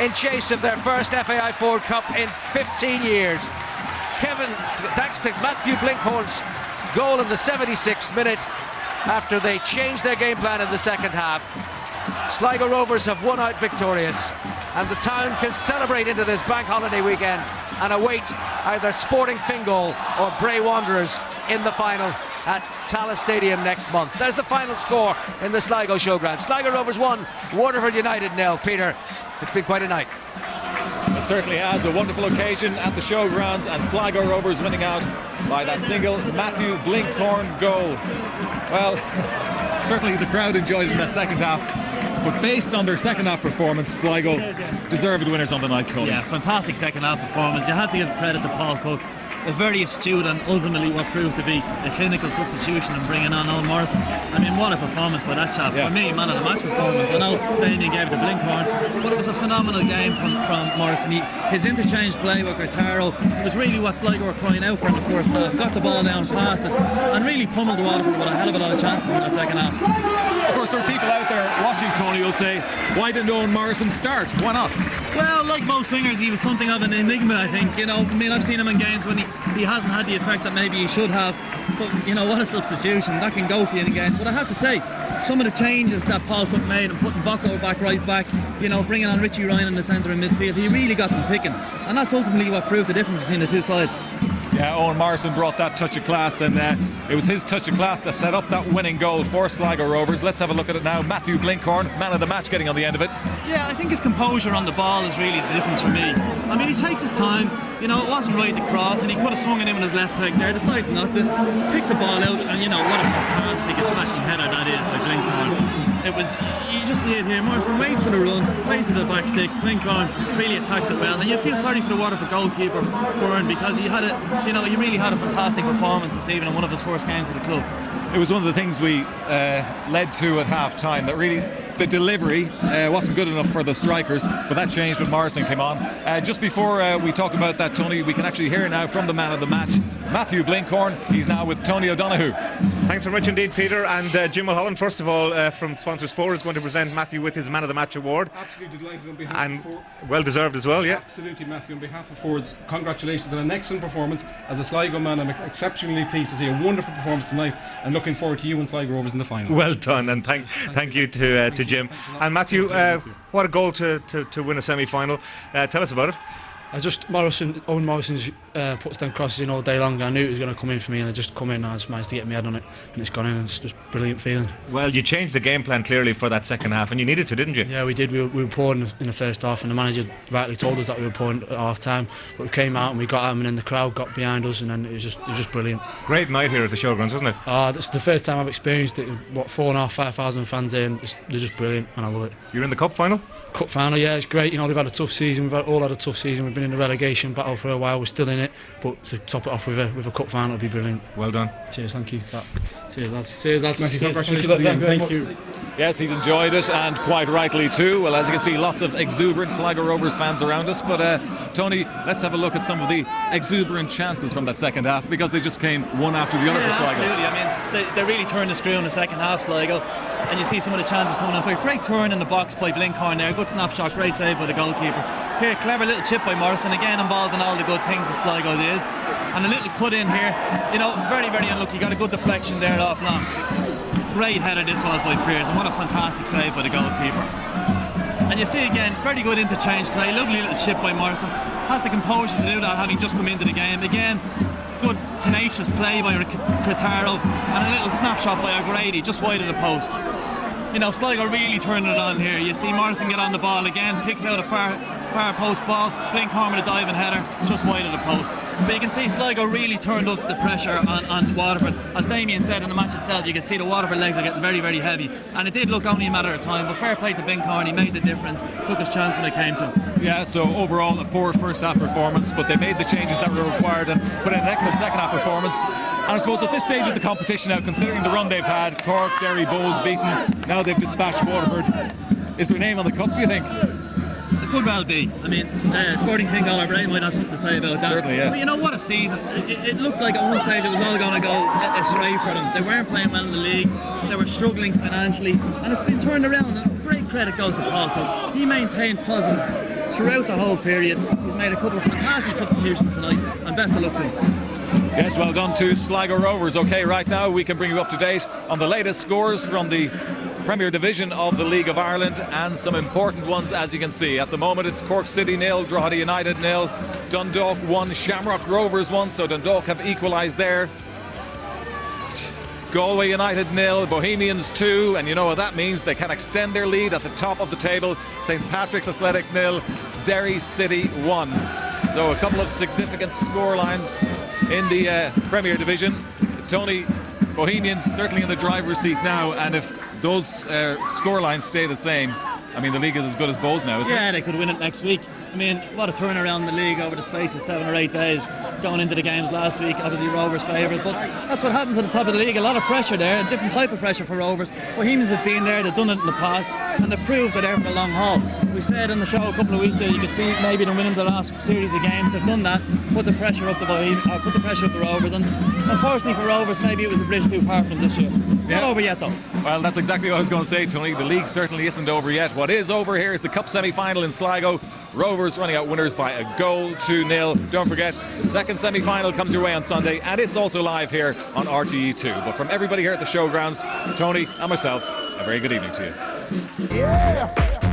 [SPEAKER 3] in chase of their first FAI Ford Cup in 15 years. Kevin, thanks to Matthew Blinkhorn's goal in the 76th minute after they changed their game plan in the second half. Sligo Rovers have won out victorious, and the town can celebrate into this bank holiday weekend and await either Sporting Fingal or Bray Wanderers in the final at Tallaght Stadium next month. There's the final score in the Sligo Showground. Sligo Rovers 1, Waterford United 0. Peter, it's been quite a night.
[SPEAKER 1] It certainly has. A wonderful occasion at the Showgrounds, and Sligo Rovers winning out by that single Matthew Blinkhorn goal. Well, certainly the crowd enjoyed it in that second half, but based on their second half performance, Sligo deserved winners on the night, Tony.
[SPEAKER 2] Yeah, fantastic second half performance. You have to give credit to Paul Cook. a very astute and ultimately what proved to be a clinical substitution and bringing on Owen Morrison. I mean, what a performance by that chap. For me, man of the match performance. I know Damien gave it the Blinkhorn, but it was a phenomenal game from Morrison. His interchange play with Guitaro was really what Sligo were crying out for in the first half. Got the ball down, passed it, and really pummeled Waterford with a hell of a lot of chances in that second half.
[SPEAKER 1] Of course, there are people out there watching, Tony, who'll say, why didn't Owen Morrison start? Why not?
[SPEAKER 2] Well, like most wingers, he was something of an enigma, I think. You know, I mean, I've seen him in games when he hasn't had the effect that maybe he should have. But, you know, what a substitution. That can go for you in games. But I have to say, some of the changes that Paul Cook made and putting Bocco back right back, you know, bringing on Richie Ryan in the centre and midfield, he really got them ticking. And that's ultimately what proved the difference between the two sides.
[SPEAKER 1] Yeah, Owen Morrison brought that touch of class, and it was his touch of class that set up that winning goal for Sligo Rovers. Let's have a look at it now. Matthew Blinkhorn, man of the match, getting on the end of it.
[SPEAKER 2] Yeah, I think his composure on the ball is really the difference for me. I mean, he takes his time. You know, it wasn't right to cross, and he could have swung it in with his left leg there. Decides not to. Picks the ball out, and you know, what a fantastic attacking header that is by Blinkhorn. It was, you just see it here, Morrison waits for the run, waits for the back stick, Blinkhorn really attacks it well, and you feel sorry for the Waterford goalkeeper, Byrne, because he really had a fantastic performance this evening in one of his first games at the club.
[SPEAKER 1] It was one of the things we led to at half time, that really the delivery wasn't good enough for the strikers, but that changed when Morrison came on. Just before we talk about that, Tony, we can actually hear now from the man of the match, Matthew Blinkhorn. He's now with Tony O'Donoghue.
[SPEAKER 6] Thanks very much indeed, Peter. And Jim Mulholland, first of all, from Sponsors 4, is going to present Matthew with his Man of the Match award.
[SPEAKER 9] Absolutely delighted on behalf
[SPEAKER 6] and
[SPEAKER 9] of Ford.
[SPEAKER 6] Well deserved as well, yeah.
[SPEAKER 9] Absolutely, Matthew. On behalf of Ford's, congratulations on an excellent performance. As a Sligo man, I'm exceptionally pleased to see a wonderful performance tonight, and looking forward to you and Sligo Rovers in the final.
[SPEAKER 6] Well done, and thank you to Jim. And Matthew, what a goal to win a semi-final. Tell us about it.
[SPEAKER 10] Owen Morrison's puts down crosses in all day long. I knew it was going to come in for me, and I just come in and I just managed to get my head on it, and it's gone in, and it's just a brilliant feeling.
[SPEAKER 6] Well, you changed the game plan clearly for that second half, and you needed to, didn't you?
[SPEAKER 10] Yeah, we did. We were poor in the first half, and the manager rightly told us that we were poor at half time, but we came out and we got at them, and then the crowd got behind us, and then it was just brilliant.
[SPEAKER 6] Great night here at the Showgrounds, wasn't it?
[SPEAKER 10] It's the first time I've experienced it. 4,500 fans here, and they're just brilliant, and I love it.
[SPEAKER 6] You're in the cup final?
[SPEAKER 10] Cup final, yeah, it's great. You know, they've had a tough season. We've all had a tough season. We've been in the relegation battle for a while. We're still in it, but to top it off with a cup final would be brilliant.
[SPEAKER 6] Well done.
[SPEAKER 10] Cheers, thank you. Cheers, lads. Cheers, lads.
[SPEAKER 9] Thank you.
[SPEAKER 1] Yes, he's enjoyed it, and quite rightly too. Well, as you can see, lots of exuberant Sligo Rovers fans around us. But Tony, let's have a look at some of the exuberant chances from that second half, because they just came one after the other for Sligo.
[SPEAKER 2] Absolutely. I mean, they really turned the screw in the second half, Sligo, and you see some of the chances coming up. A great turn in the box by Blinkhorn there, good snapshot, great save by the goalkeeper. Here, clever little chip by Morrison, again involved in all the good things that Sligo did. And a little cut in here, you know, very, very unlucky. Got a good deflection there off long. Great header this was by Pearce, and what a fantastic save by the goalkeeper. And you see again, very good interchange play, lovely little chip by Morrison. Has the composure to do that, having just come into the game. Again, good tenacious play by Guitaro, and a little snapshot by O'Grady, just wide of the post. You know, Sligo really turning it on here. You see Morrison get on the ball again, picks out a far post ball, Blinkhorn with a diving header, just wide of the post. But you can see Sligo really turned up the pressure on Waterford. As Damien said in the match itself, you could see the Waterford legs are getting very, very heavy, and it did look only a matter of time, but fair play to Blinkhorn, he made the difference, took his chance when it came to him.
[SPEAKER 1] Yeah, so overall a poor first half performance, but they made the changes that were required and put in an excellent second half performance. And I suppose at this stage of the competition now, considering the run they've had, Cork, Derry, Bowes beaten, now they've dispatched Waterford, is their name on the cup, do you think?
[SPEAKER 2] It could well be. I mean, Sporting King All Bray might have something to say about that.
[SPEAKER 1] Certainly, yeah.
[SPEAKER 2] But you know, what a season. It looked like at one stage it was all going to go astray for them. They weren't playing well in the league. They were struggling financially. And it's been turned around. And great credit goes to Paul Cook. He maintained positive throughout the whole period. He's made a couple of fantastic substitutions tonight. And best of luck to him.
[SPEAKER 1] Yes, well done to Sligo Rovers. Okay, right now we can bring you up to date on the latest scores from the Premier Division of the League of Ireland, and some important ones, as you can see. At the moment it's Cork City 0, Drogheda United 0, Dundalk 1, Shamrock Rovers 1, so Dundalk have equalised there. Galway United 0, Bohemians 2, and you know what that means, they can extend their lead at the top of the table. St Patrick's Athletic 0, Derry City 1. So a couple of significant scorelines in the Premier Division. Tony, Bohemians certainly in the driver's seat now, and if those scorelines stay the same, I mean, the league is as good as Bowes now, isn't it?
[SPEAKER 2] Yeah, they could win it next week. I mean, what a turnaround in the league over the space of 7 or 8 days. going into the games last week. Obviously Rovers favourite, but that's what happens at the top of the league. A lot of pressure there, a different type of pressure for Rovers. Bohemians have been there, they've done it in the past, and they've proved they're there for the long haul. We said on the show a couple of weeks ago, you could see maybe them winning the last series of games. They've done that, put the pressure up the Rovers, and unfortunately for Rovers, maybe it was a bridge too far for them this year. Not over yet though.
[SPEAKER 1] Well, that's exactly what I was going to say, Tony. The league certainly isn't over yet. What is over here is the Cup semi-final in Sligo. Rovers running out winners by a goal to 0. Don't forget, the second semi-final comes your way on Sunday, and it's also live here on RTE2. But from everybody here at the showgrounds, Tony and myself, a very good evening to you.
[SPEAKER 5] Yeah.